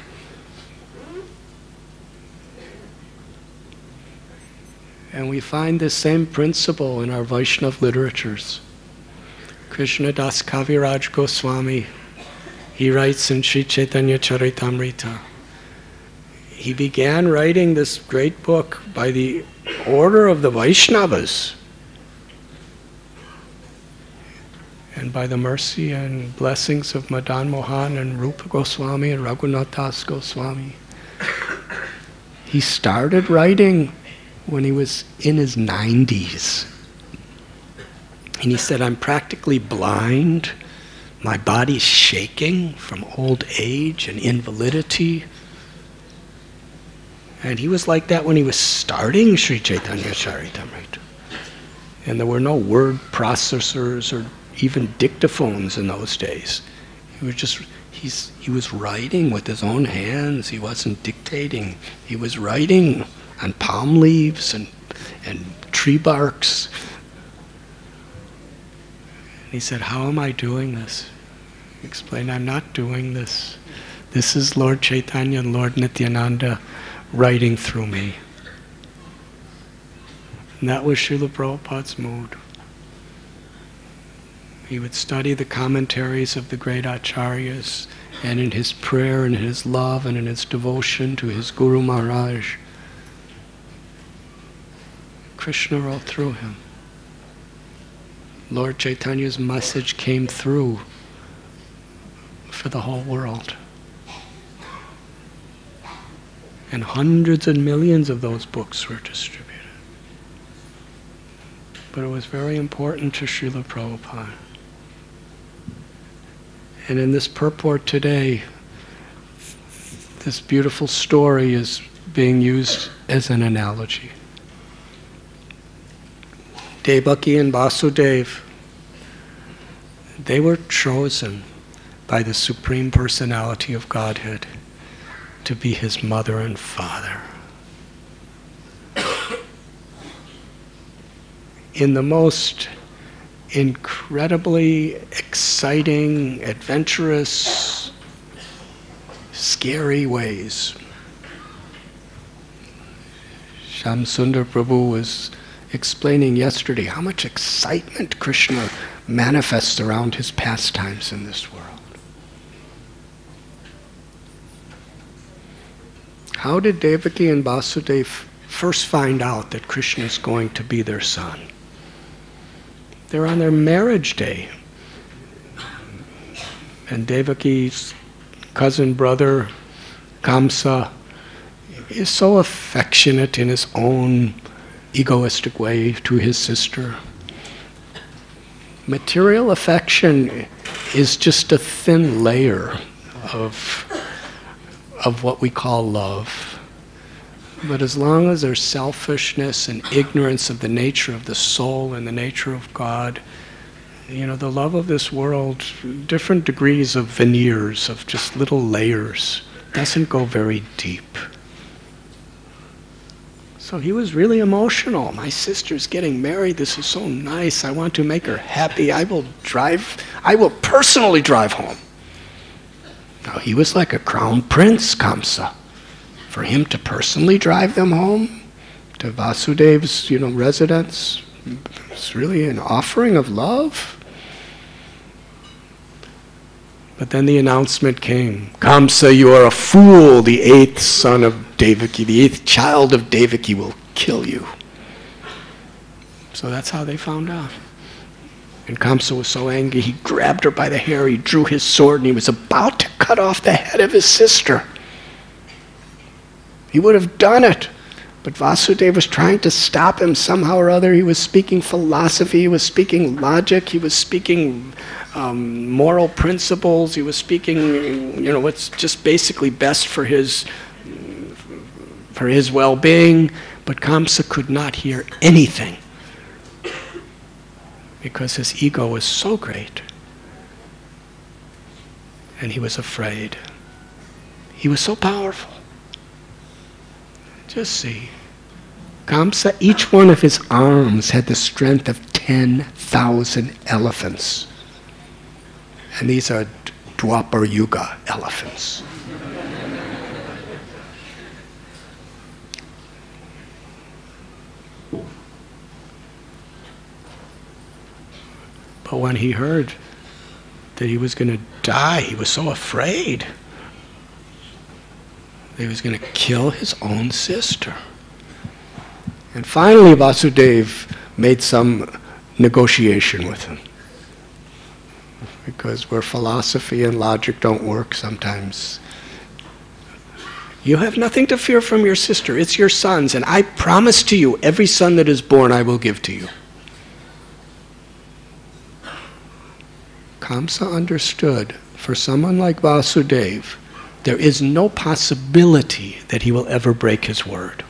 And we find this same principle in our Vaishnava literatures. Krishna Das Kaviraj Goswami, he writes in Sri Chaitanya Charitamrita. He began writing this great book by the order of the Vaishnavas, and by the mercy and blessings of Madan Mohan and Rupa Goswami and Raghunath Das Goswami. He started writing when he was in his 90s. And he said, I'm practically blind. My body's shaking from old age and invalidity. And he was like that when he was starting Sri Chaitanya Charitamrita. And there were no word processors or even dictaphones in those days. He was writing with his own hands. He wasn't dictating. He was writing on palm leaves and tree barks. And he said, how am I doing this? He explained, I'm not doing this. This is Lord Chaitanya and Lord Nityananda writing through me. And that was Srila Prabhupada's mood. He would study the commentaries of the great acharyas, and in his prayer and in his love and in his devotion to his Guru Maharaj, Krishna wrote through him. Lord Chaitanya's message came through for the whole world. And hundreds and millions of those books were distributed. But it was very important to Srila Prabhupada. And in this purport today, this beautiful story is being used as an analogy. Devaki and Vasudeva, they were chosen by the Supreme Personality of Godhead to be his mother and father. In the most incredibly exciting, adventurous, scary ways. Shamsundar Prabhu was explaining yesterday how much excitement Krishna manifests around his pastimes in this world. How did Devaki and Vasudeva first find out that Krishna is going to be their son? They're on their marriage day. And Devaki's cousin brother, Kamsa, is so affectionate in his own egoistic way to his sister. Material affection is just a thin layer of what we call love. But as long as there's selfishness and ignorance of the nature of the soul and the nature of God, the love of this world, different degrees of veneers, of just little layers, doesn't go very deep. So he was really emotional. My sister's getting married. This is so nice. I want to make her happy. I will personally drive home. Now he was like a crown prince, Kamsa. For him to personally drive them home to Vasudeva's, residence, it's really an offering of love. But then the announcement came, Kamsa, you are a fool. The eighth son of Devaki, the eighth child of Devaki will kill you. So that's how they found out. And Kamsa was so angry, he grabbed her by the hair, he drew his sword, and he was about to cut off the head of his sister. He would have done it, but Vasudeva was trying to stop him somehow or other. He was speaking philosophy, he was speaking logic, he was speaking moral principles, he was speaking, what's just basically best for his well-being, but Kamsa could not hear anything because his ego was so great. And he was afraid. He was so powerful. Just see. Kamsa, each one of his arms had the strength of 10,000 elephants. And these are Dwapar Yuga elephants. But when he heard that he was going to die, he was so afraid that he was going to kill his own sister. And finally Vasudeva made some negotiation with him. Because where philosophy and logic don't work sometimes, you have nothing to fear from your sister. It's your sons, and I promise to you, every son that is born I will give to you. Kamsa understood, for someone like Vasudeva, there is no possibility that he will ever break his word.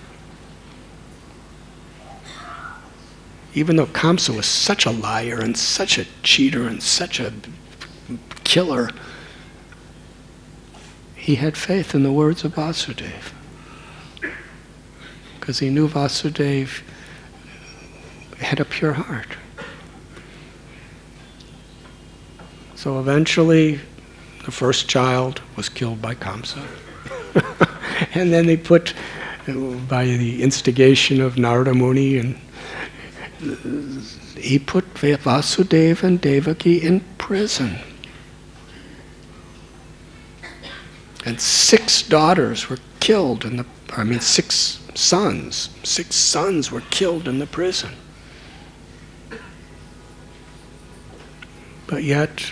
Even though Kamsa was such a liar and such a cheater and such a killer, he had faith in the words of Vasudeva. Because he knew Vasudeva had a pure heart. So eventually, the first child was killed by Kamsa. And then they put, by the instigation of Narada Muni and he put Vasudeva and Devaki in prison. And 6 daughters were killed in the, 6 sons. 6 sons were killed in the prison. But yet,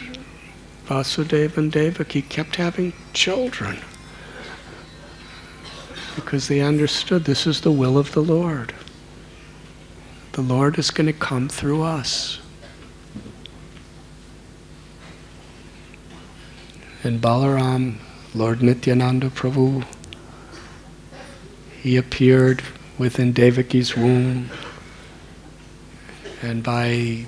Vasudeva and Devaki kept having children because they understood this is the will of the Lord. The Lord is going to come through us. And Balaram, Lord Nityananda Prabhu, he appeared within Devaki's womb, and by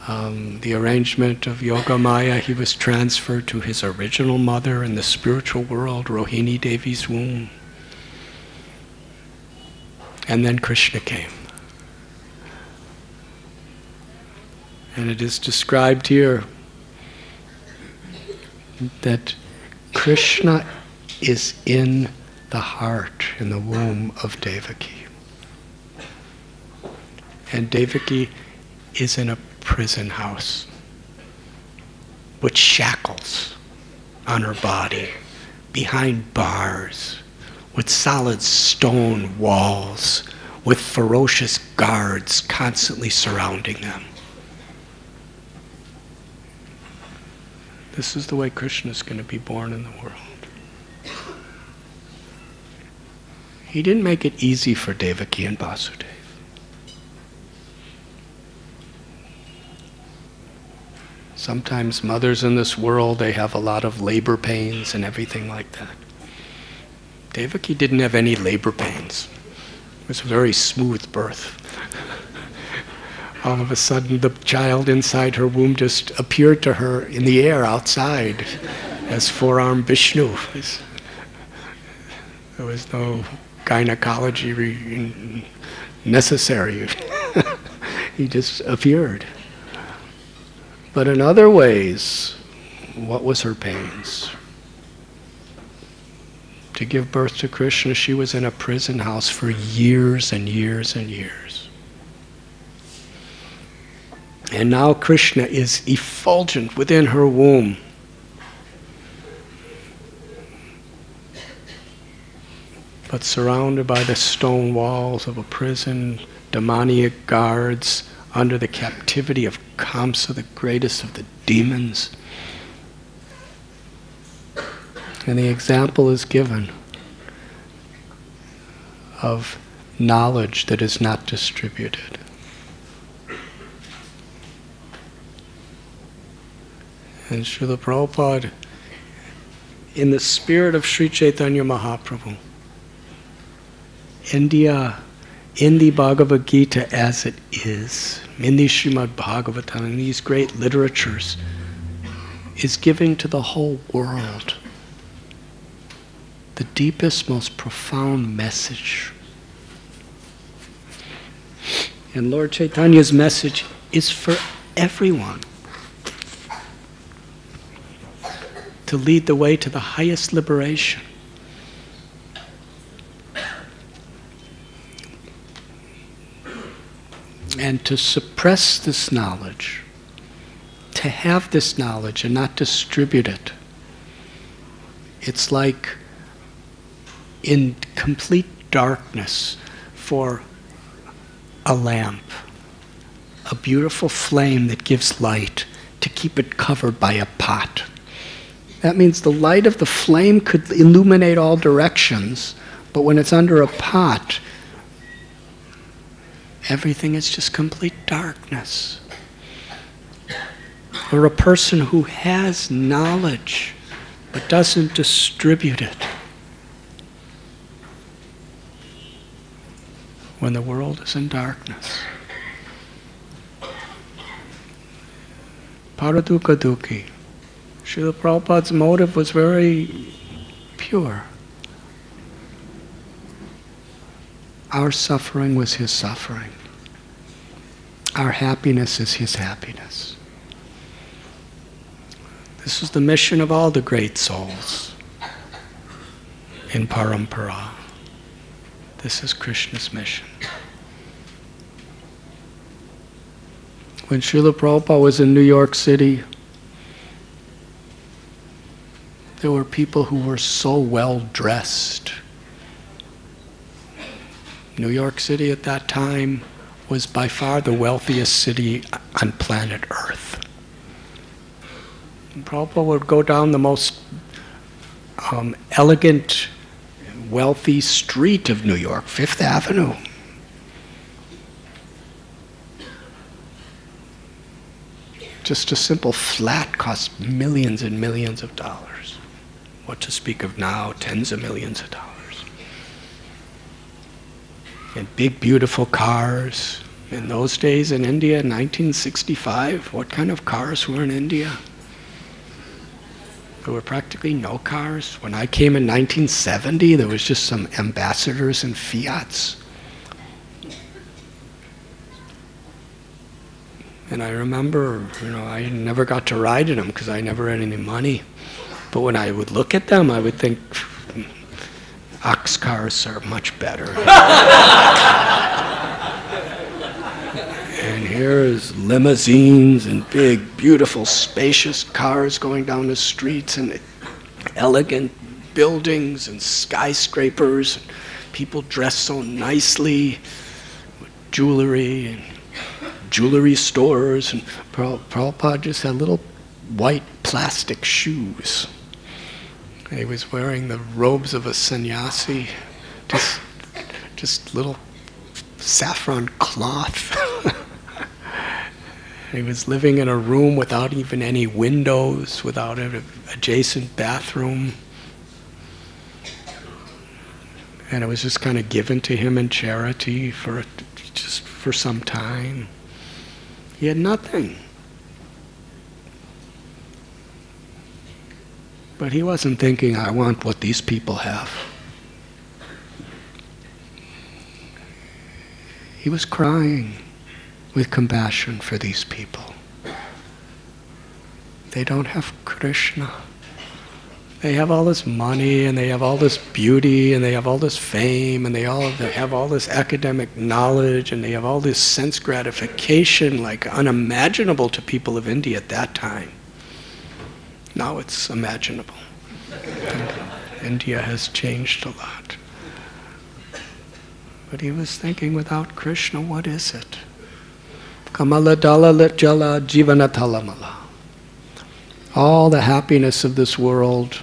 the arrangement of Yoga Maya, he was transferred to his original mother in the spiritual world, Rohini Devi's womb. And then Krishna came. And it is described here that Krishna is in the heart, in the womb of Devaki. And Devaki is in a prison house with shackles on her body, behind bars, with solid stone walls, with ferocious guards constantly surrounding them. This is the way Krishna is going to be born in the world. He didn't make it easy for Devaki and Vasudeva. Sometimes mothers in this world, they have a lot of labor pains and everything like that. Devaki didn't have any labor pains. It was a very smooth birth. All of a sudden, the child inside her womb just appeared to her in the air outside as four-armed Vishnu. There was no gynecology necessary. He just appeared. But in other ways, what was her pains? To give birth to Krishna, she was in a prison house for years and years and years. And now Krishna is effulgent within her womb. But surrounded by the stone walls of a prison, demoniac guards, under the captivity of Kamsa, the greatest of the demons. And the example is given of knowledge that is not distributed. And Srila Prabhupada, in the spirit of Sri Chaitanya Mahaprabhu, in the Bhagavad Gita as it is, in the Srimad Bhagavatam, in these great literatures, is giving to the whole world the deepest, most profound message. And Lord Chaitanya's message is for everyone. To lead the way to the highest liberation. And to suppress this knowledge, to have this knowledge and not distribute it, it's like in complete darkness for a lamp, a beautiful flame that gives light, to keep it covered by a pot. That means the light of the flame could illuminate all directions, but when it's under a pot, everything is just complete darkness. Or a person who has knowledge but doesn't distribute it. When the world is in darkness. Paraduka Dukhi. Srila Prabhupada's motive was very pure. Our suffering was his suffering. Our happiness is his happiness. This is the mission of all the great souls in Parampara. This is Krishna's mission. When Srila Prabhupada was in New York City, there were people who were so well dressed. New York City at that time was by far the wealthiest city on planet Earth. And Prabhupada would go down the most elegant, wealthy street of New York, Fifth Avenue. Just a simple flat cost millions and millions of dollars. What to speak of now, tens of millions of dollars. And big, beautiful cars. In those days in India, in 1965, what kind of cars were in India? There were practically no cars. When I came in 1970, there was just some ambassadors and Fiats. And I remember, I never got to ride in them because I never had any money. But when I would look at them, I would think, ox cars are much better. And here's limousines and big, beautiful, spacious cars going down the streets and elegant buildings and skyscrapers. And people dressed so nicely with jewelry and jewelry stores. And Prabhupada just had little white plastic shoes. He was wearing the robes of a sannyasi, just little saffron cloth. He was living in a room without even any windows, without an adjacent bathroom. And it was just kind of given to him in charity for some time. He had nothing. But he wasn't thinking, I want what these people have. He was crying with compassion for these people. They don't have Krishna. They have all this money, and they have all this beauty, and they have all this fame, and they have all this academic knowledge, and they have all this sense gratification like unimaginable to people of India at that time. Now it's imaginable. India has changed a lot. But he was thinking, without Krishna, what is it? Kamala dala jala jivana talamala. All the happiness of this world,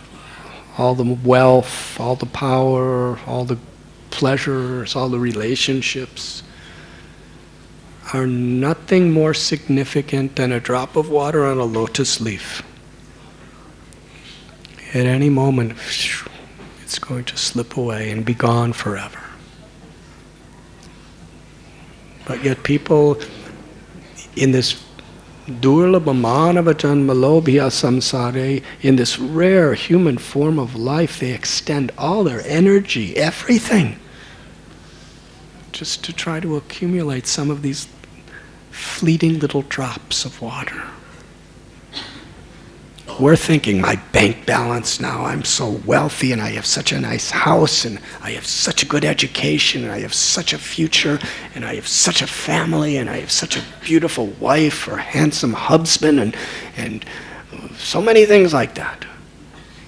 all the wealth, all the power, all the pleasures, all the relationships are nothing more significant than a drop of water on a lotus leaf. At any moment, it's going to slip away and be gone forever. But yet people in this durlabha manava janmalobhya samsare, in this rare human form of life, they extend all their energy, everything, just to try to accumulate some of these fleeting little drops of water. We're thinking, my bank balance now, I'm so wealthy, and I have such a nice house, and I have such a good education, and I have such a future, and I have such a family, and I have such a beautiful wife or handsome husband, and so many things like that.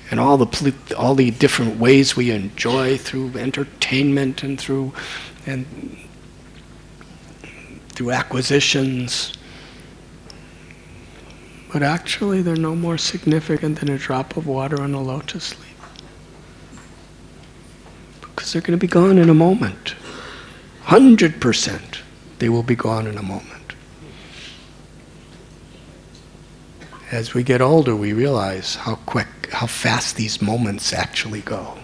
And all the different ways we enjoy through entertainment and through acquisitions. But actually, they're no more significant than a drop of water on a lotus leaf. Because they're going to be gone in a moment. 100% they will be gone in a moment. As we get older, we realize how fast these moments actually go.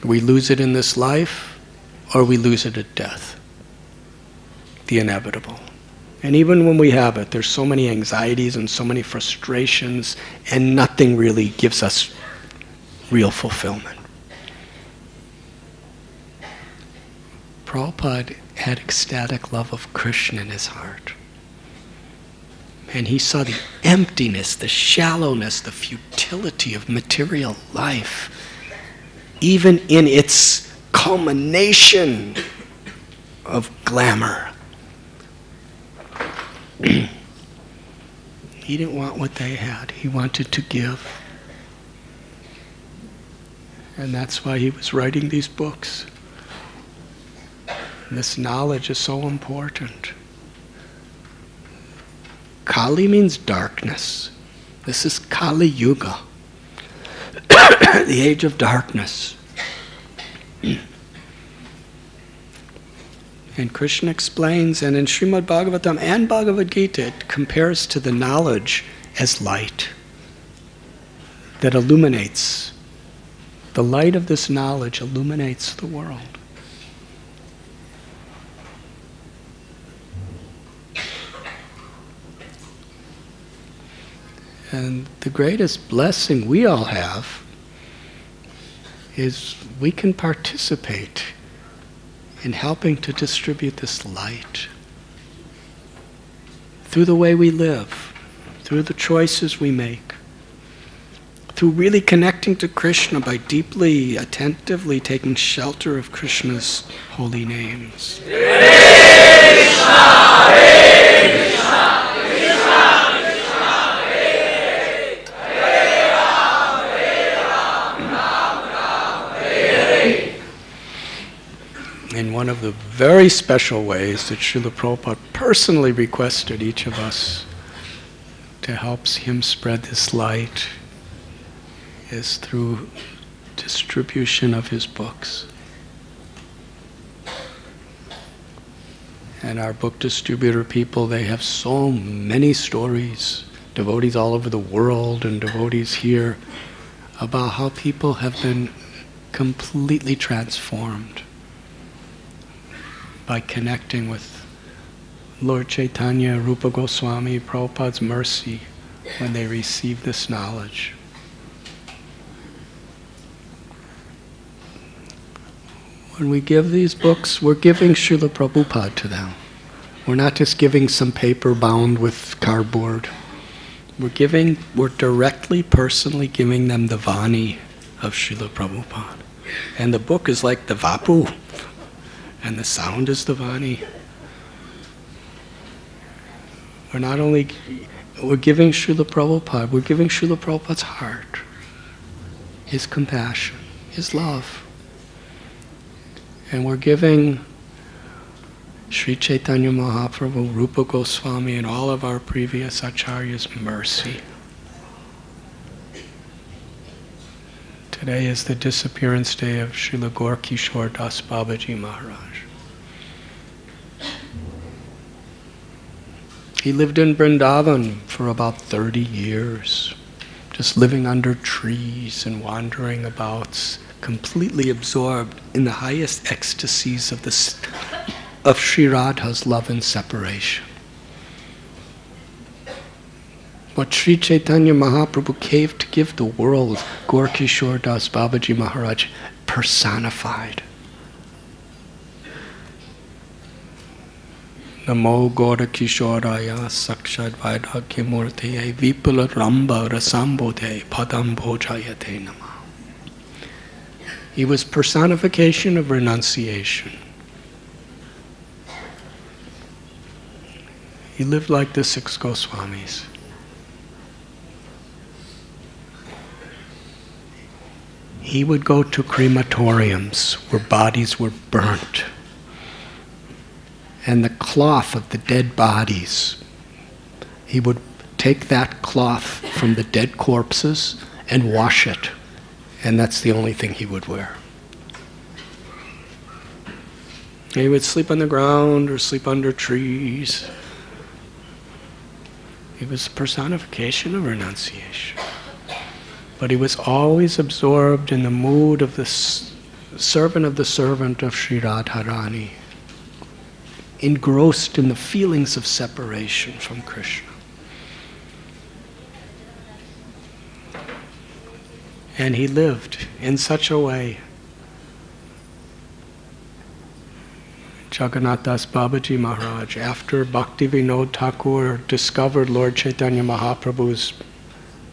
We lose it in this life, or we lose it at death. The inevitable. And even when we have it, there's so many anxieties and so many frustrations, and nothing really gives us real fulfillment. Prabhupada had ecstatic love of Krishna in his heart. And he saw the emptiness, the shallowness, the futility of material life, even in its culmination of glamour. He didn't want what they had. He wanted to give. And that's why he was writing these books. This knowledge is so important. Kali means darkness. This is Kali Yuga, the age of darkness. And Krishna explains, and in Srimad Bhagavatam and Bhagavad Gita, it compares to the knowledge as light that illuminates. The light of this knowledge illuminates the world. And the greatest blessing we all have is we can participate in helping to distribute this light through the way we live, through the choices we make, through really connecting to Krishna by deeply, attentively taking shelter of Krishna's holy names. Hare Krishna, Hare Krishna, Krishna Krishna, Hare Hare, Hare Ram, Ram Hare. In one of the very special ways that Srila Prabhupada personally requested each of us to help him spread this light is through distribution of his books. And our book distributor people, they have so many stories, devotees all over the world and devotees here, about how people have been completely transformed by connecting with Lord Chaitanya, Rupa Goswami, Prabhupada's mercy when they receive this knowledge. When we give these books, we're giving Srila Prabhupada to them. We're not just giving some paper bound with cardboard. We're directly, personally giving them the Vani of Srila Prabhupada. And the book is like the Vapu, and the sound is the Vani. We're giving Srila Prabhupada, we're giving Srila Prabhupada's heart, his compassion, his love. And we're giving Sri Chaitanya Mahaprabhu, Rupa Goswami, and all of our previous acharyas mercy. Today is the disappearance day of Srila Gaur Kishore Das Babaji Maharaj. He lived in Vrindavan for about 30 years, just living under trees and wandering about, completely absorbed in the highest ecstasies of Sri Radha's love and separation. What Sri Chaitanya Mahaprabhu came to give the world, Gaur Kishore Das Babaji Maharaj personified. Namo Gaura Kishoraya Sakshad Vaidagya Murteye Vipula Ramba Rasambodhe Padam Bhojayate Nama. He was personification of renunciation. He lived like the 6 Goswamis. He would go to crematoriums where bodies were burnt. And the cloth of the dead bodies, he would take that cloth from the dead corpses and wash it. And that's the only thing he would wear. He would sleep on the ground or sleep under trees. He was a personification of renunciation. But he was always absorbed in the mood of the servant of Sri Radharani, engrossed in the feelings of separation from Krishna. And he lived in such a way. Jagannath Das Babaji Maharaj, after Bhakti Vinod Thakur discovered Lord Chaitanya Mahaprabhu's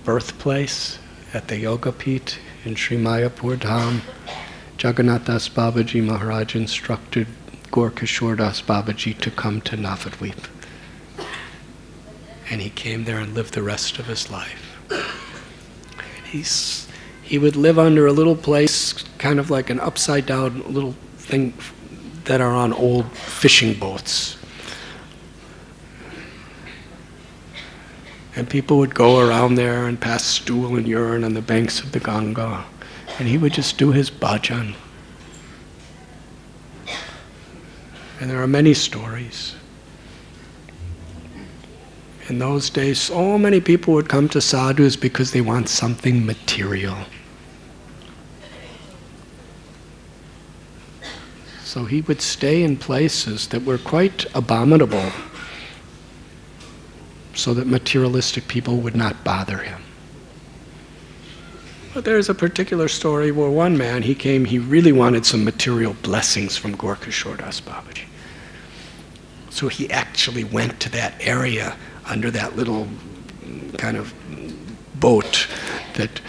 birthplace at the Yoga Pit in Sri Mayapur Dham, Jagannath Das Babaji Maharaj instructed Gaur Das Babaji to come to Navadvip. And he came there and lived the rest of his life. He would live under a little place, kind of like an upside down little thing that are on old fishing boats. And people would go around there and pass stool and urine on the banks of the Ganga. And he would just do his bhajan. And there are many stories. In those days, so many people would come to sadhus because they want something material. So he would stay in places that were quite abominable so that materialistic people would not bother him. But there's a particular story where one man, he came, he really wanted some material blessings from Gaur Kishore Das Babaji. So he actually went to that area under that little kind of boat that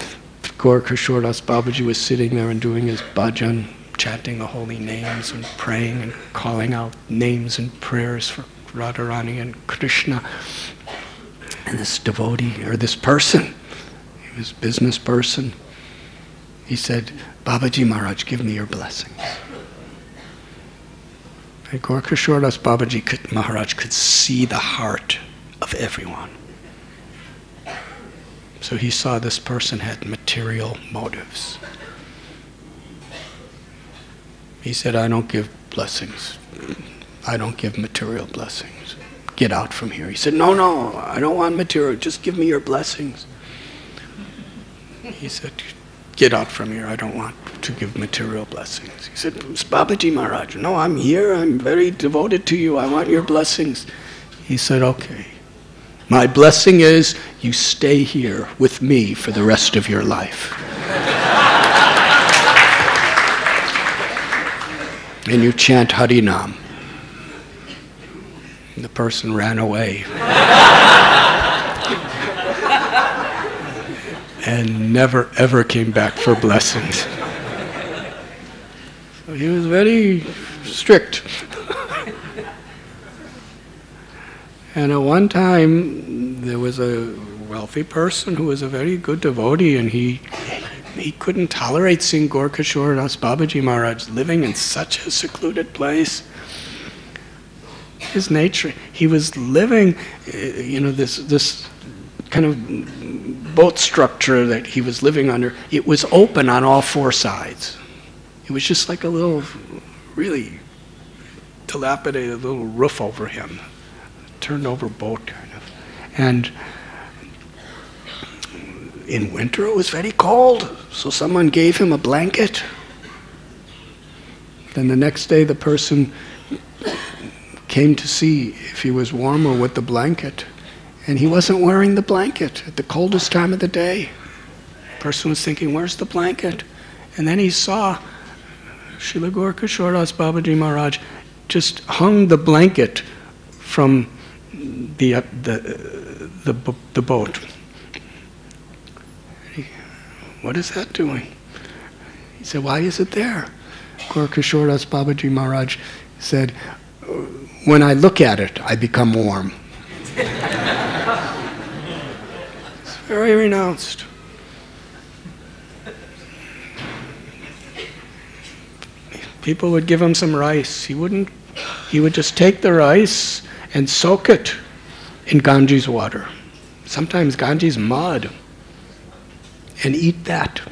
Gaur Kishore Das Babaji was sitting there and doing his bhajan, chanting the holy names and praying and calling out names and prayers for Radharani and Krishna. And this devotee, or this person, he was a business person, he said, "Babaji Maharaj, give me your blessings." And Gaur Kishore Das Babaji Maharaj could see the heart of everyone. So he saw this person had material motives. He said, "I don't give blessings. I don't give material blessings. Get out from here." He said, No, I don't want material. Just give me your blessings." He said, "Get out from here. I don't want to give material blessings." He said, "Babaji Maharaj, no, I'm here. I'm very devoted to you. I want your blessings." He said, "Okay. My blessing is you stay here with me for the rest of your life. And you chant Harinam." And the person ran away. And never ever came back for blessings. So he was very strict. And at one time, there was a wealthy person who was a very good devotee, and he couldn't tolerate seeing Gaur Kishore Das Babaji Maharaj living in such a secluded place. His nature, he was living, this kind of boat structure that he was living under. It was open on all four sides. It was just like a little, really dilapidated little roof over him. Turned over boat, kind of. And in winter it was very cold, so someone gave him a blanket. Then the next day the person came to see if he was warmer with the blanket, and he wasn't wearing the blanket at the coldest time of the day. The person was thinking, "Where's the blanket?" And then he saw Srila Gaur Kishore Das Babaji Maharaj just hung the blanket from the boat. "What is that doing?" He said, "Why is it there?" Gaur Kishore Das Babaji Maharaj said, "When I look at it, I become warm." It's very renounced. People would give him some rice. He would just take the rice and soak it in Ganges water, sometimes Ganges mud, and eat that.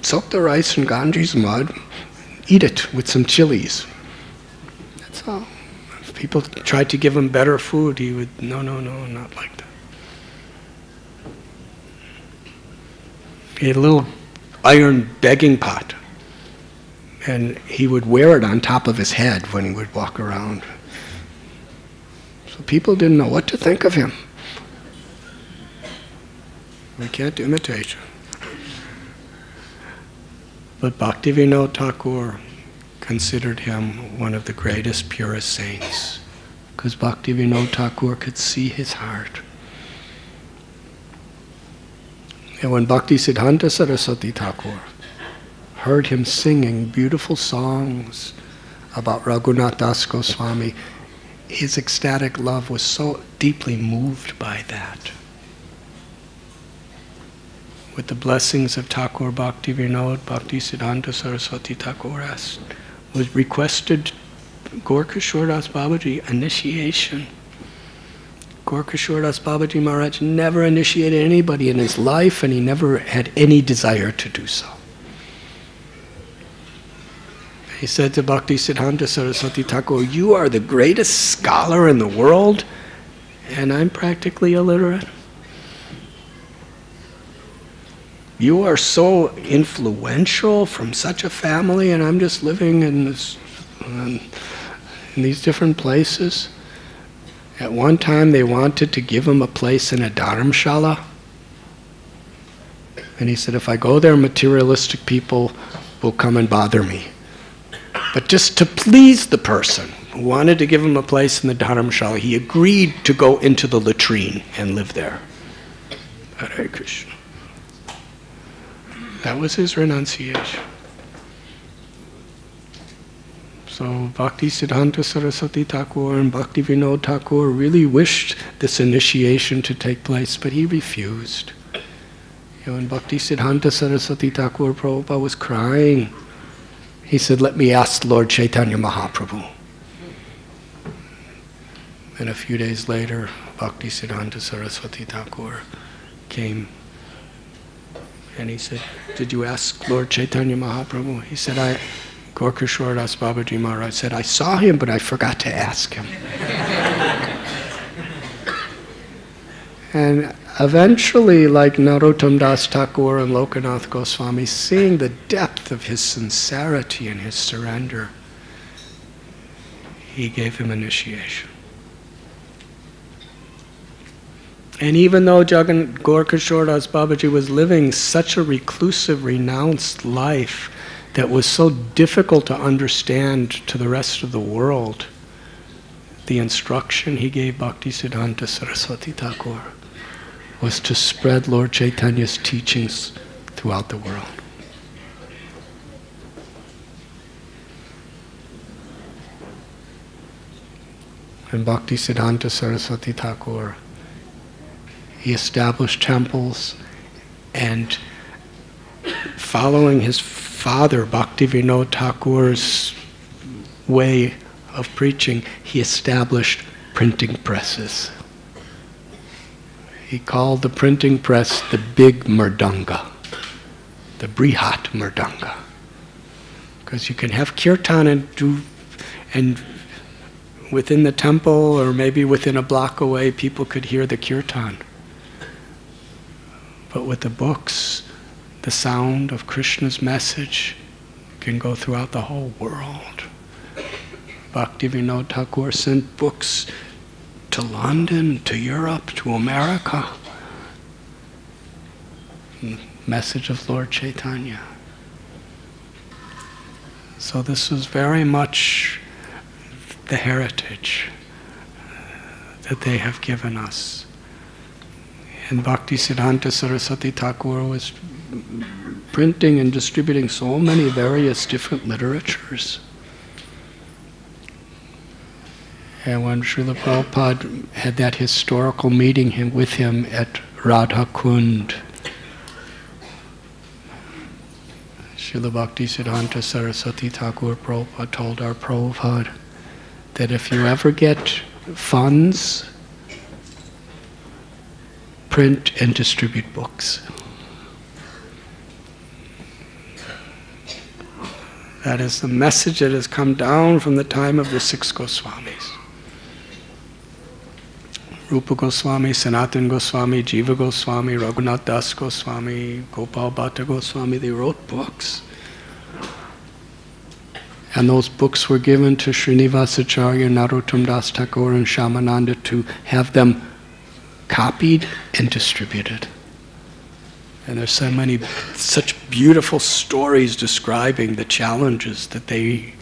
Soak the rice in Ganges mud, eat it with some chilies. That's all. If people tried to give him better food, he would, no, not like that. He had a little iron begging pot, and he would wear it on top of his head when he would walk around. So people didn't know what to think of him. We can't imitate. But Bhaktivinoda Thakur considered him one of the greatest, purest saints, because Bhaktivinoda Thakur could see his heart. And when Bhaktisiddhanta Saraswati Thakur heard him singing beautiful songs about Raghunath Das Goswami. His ecstatic love was so deeply moved by that. With the blessings of Thakur Bhakti Vinod, Bhakti Siddhanta Saraswati Thakur was requested Gorkishore Das Babaji initiation. Gorkishore Das Babaji Maharaj never initiated anybody in his life, and he never had any desire to do so. He said to Bhakti Siddhanta Saraswati Thakur, "You are the greatest scholar in the world, and I'm practically illiterate. You are so influential from such a family, and I'm just living in these different places." At one time they wanted to give him a place in a dharamshala. And he said, "If I go there, materialistic people will come and bother me." But just to please the person who wanted to give him a place in the dharamshala, he agreed to go into the latrine and live there. Hare Krishna. That was his renunciation. So Bhakti Siddhanta Saraswati Thakur and Bhakti Vinod Thakur really wished this initiation to take place, but he refused. When Bhakti Siddhanta Saraswati Thakur Prabhupada was crying, he said, "Let me ask Lord Chaitanya Mahaprabhu." And a few days later, Bhakti Siddhanta Saraswati Thakur came and he said, "Did you ask Lord Chaitanya Mahaprabhu?" He said, Gorkishore Das Babaji Maharaj said, "I saw him, but I forgot to ask him." And eventually, like Narottam Das Thakur and Lokanath Goswami, seeing the depth of his sincerity and his surrender, he gave him initiation. And even though Gorkishore Das Babaji was living such a reclusive, renounced life that was so difficult to understand to the rest of the world, the instruction he gave Bhakti Siddhanta Saraswati Thakur was to spread Lord Chaitanya's teachings throughout the world. And Bhakti Siddhanta Saraswati Thakur, he established temples, and following his father Bhakti Vinod Thakur's way of preaching, he established printing presses. He called the printing press the big mridanga, the brihat mridanga, because you can have kirtan and within the temple or maybe within a block away, people could hear the kirtan. But with the books, the sound of Krishna's message can go throughout the whole world. Bhakti Vinod Thakur sent books to London, to Europe, to America. Message of Lord Chaitanya. So this was very much the heritage that they have given us. And Bhakti Siddhanta Saraswati Thakur was printing and distributing so many various different literatures. And when Srila Prabhupada had that historical meeting with him at Radha Kund, Srila Bhakti Siddhanta Saraswati Thakur Prabhupada told our Prabhupada that if you ever get funds, print and distribute books. That is the message that has come down from the time of the 6 Goswamis. Rupa Goswami, Sanatana Goswami, Jiva Goswami, Raghunath Das Goswami, Gopal Bhatta Goswami, they wrote books. And those books were given to Srinivasacharya, Narottam Das Thakur, and Shyamananda to have them copied and distributed. And there's so many, such beautiful stories describing the challenges that they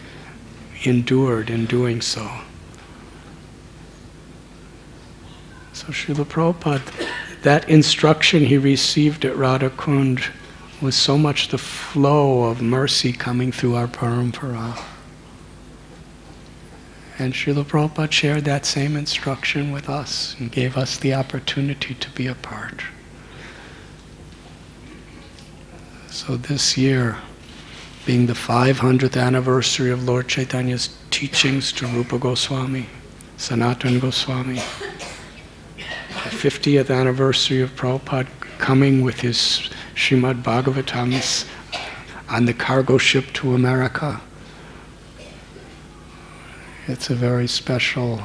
endured in doing so. So Srila Prabhupada, that instruction he received at Radha Kund was so much the flow of mercy coming through our parampara. And Srila Prabhupada shared that same instruction with us and gave us the opportunity to be a part. So this year, being the 500th anniversary of Lord Chaitanya's teachings to Rupa Goswami, Sanatana Goswami, the 50th anniversary of Prabhupada coming with his Srimad Bhagavatams on the cargo ship to America. It's a very special,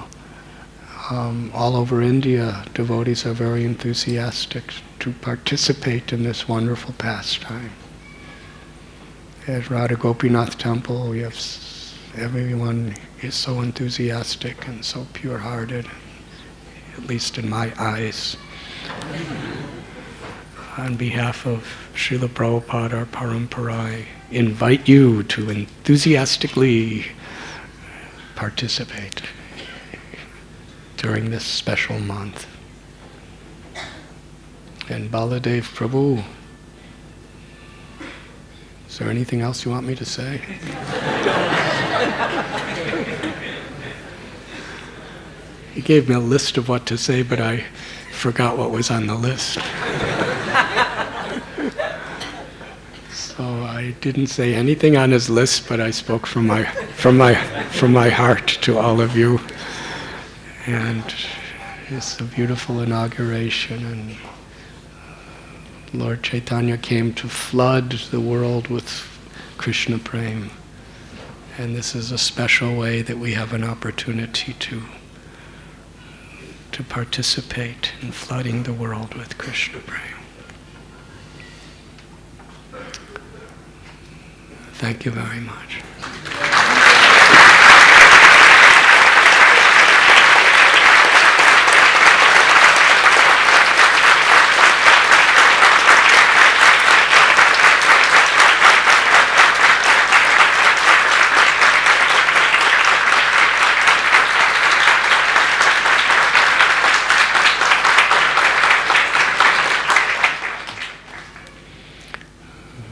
all over India, devotees are very enthusiastic to participate in this wonderful pastime. At Radha Gopinath temple, we have everyone is so enthusiastic and so pure-hearted, at least in my eyes. On behalf of Srila Prabhupada, our Parampara, I invite you to enthusiastically participate during this special month. And Baladev Prabhu, is there anything else you want me to say? He gave me a list of what to say, but I forgot what was on the list. So I didn't say anything on his list, but I spoke from my heart to all of you. And it's a beautiful inauguration, and Lord Chaitanya came to flood the world with Krishna Prem. And this is a special way that we have an opportunity to participate in flooding the world with Krishna Prem. Thank you very much.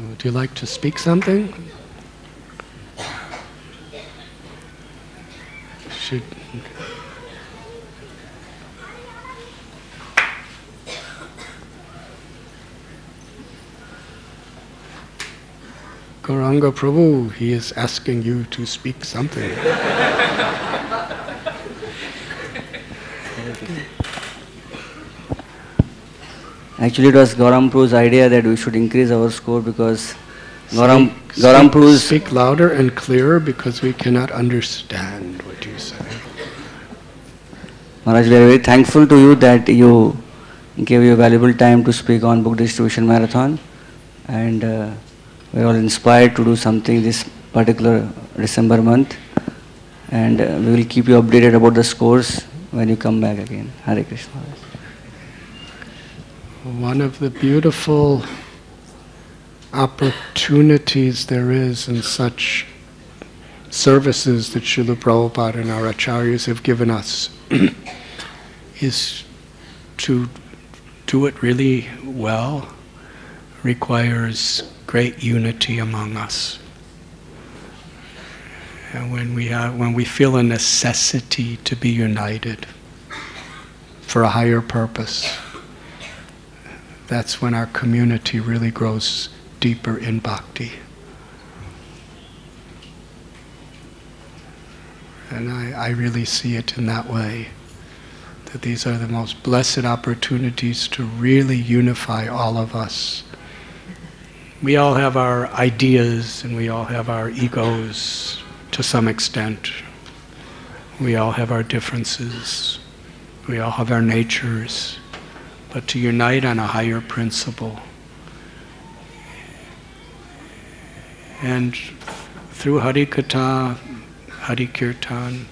Would you like to speak something? Should Gauranga Prabhu, he is asking you to speak something. Actually, it was Gauram Prabhu's idea that we should increase our score because Gauram Prabhu's... Speak louder and clearer because we cannot understand what you say. Maharaj, we are very thankful to you that you gave your valuable time to speak on book distribution marathon, and we are all inspired to do something this particular December month, and we will keep you updated about the scores when you come back again. Hare Krishna. One of the beautiful opportunities there is in such services that Srila Prabhupada and our acharyas have given us is to do it really well requires great unity among us. And when we feel a necessity to be united for a higher purpose, that's when our community really grows deeper in bhakti. And I really see it in that way, that these are the most blessed opportunities to really unify all of us. We all have our ideas and we all have our egos to some extent. We all have our differences. We all have our natures. But to unite on a higher principle. And through Hari Katha, Hari Kirtan,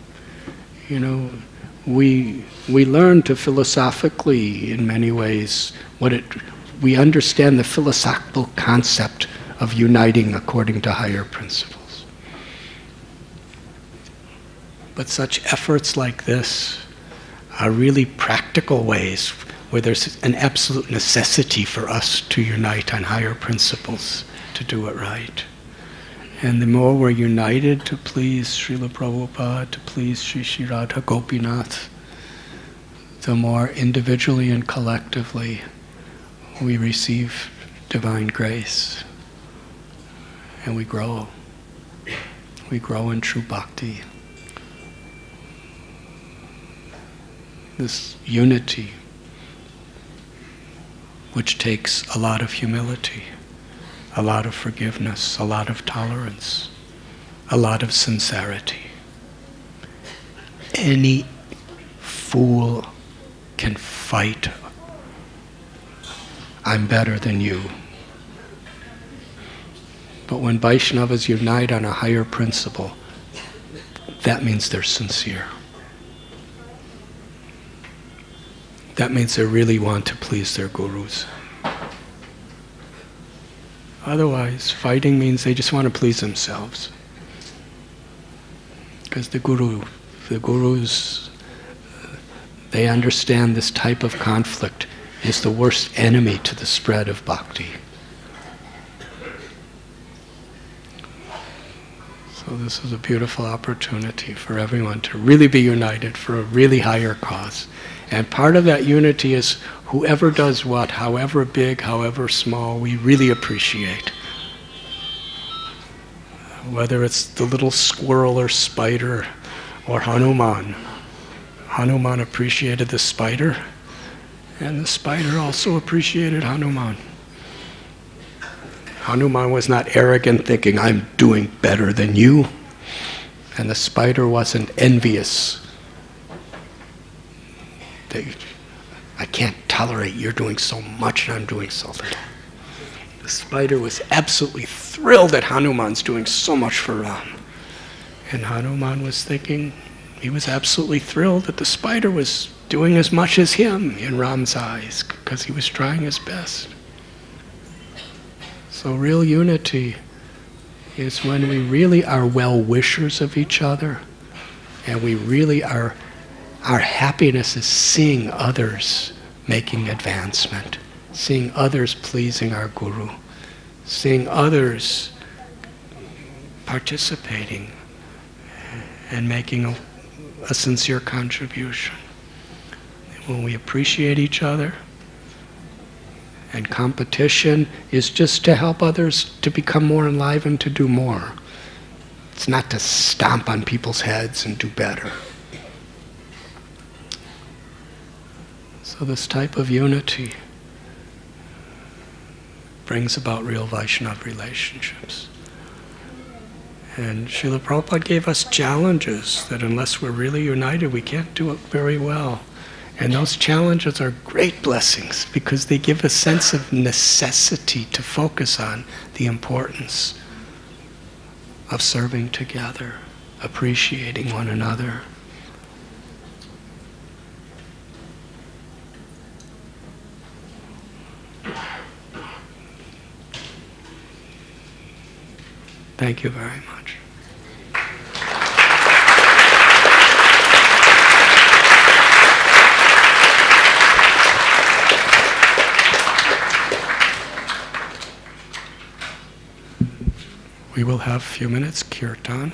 we learn to philosophically, in many ways, we understand the philosophical concept of uniting according to higher principles. But such efforts like this are really practical ways where there's an absolute necessity for us to unite on higher principles to do it right. And the more we're united to please Srila Prabhupada, to please Sri Radha Gopinath, the more individually and collectively we receive divine grace. And we grow. We grow in true bhakti. This unity, which takes a lot of humility, a lot of forgiveness, a lot of tolerance, a lot of sincerity. Any fool can fight, I'm better than you. But when Vaishnavas unite on a higher principle, that means they're sincere. That means they really want to please their gurus. Otherwise, fighting means they just want to please themselves. Because the gurus, they understand this type of conflict is the worst enemy to the spread of bhakti. So this is a beautiful opportunity for everyone to really be united for a really higher cause. And part of that unity is whoever does what, however big, however small, we really appreciate. Whether it's the little squirrel or spider or Hanuman. Hanuman appreciated the spider, and the spider also appreciated Hanuman. Hanuman was not arrogant, thinking, I'm doing better than you. And the spider wasn't envious. I can't tolerate you're doing so much and I'm doing so little. The spider was absolutely thrilled that Hanuman's doing so much for Ram. And Hanuman was thinking, he was absolutely thrilled that the spider was doing as much as him in Ram's eyes, because he was trying his best. So real unity is when we really are well-wishers of each other, and we really are, our happiness is seeing others making advancement, seeing others pleasing our guru, seeing others participating and making a sincere contribution. When we appreciate each other, and competition is just to help others to become more enlivened, to do more. It's not to stomp on people's heads and do better. So this type of unity brings about real Vaishnava relationships. And Srila Prabhupada gave us challenges that unless we're really united, we can't do it very well. And those challenges are great blessings because they give a sense of necessity to focus on the importance of serving together, appreciating one another. Thank you very much. We will have a few minutes kirtan.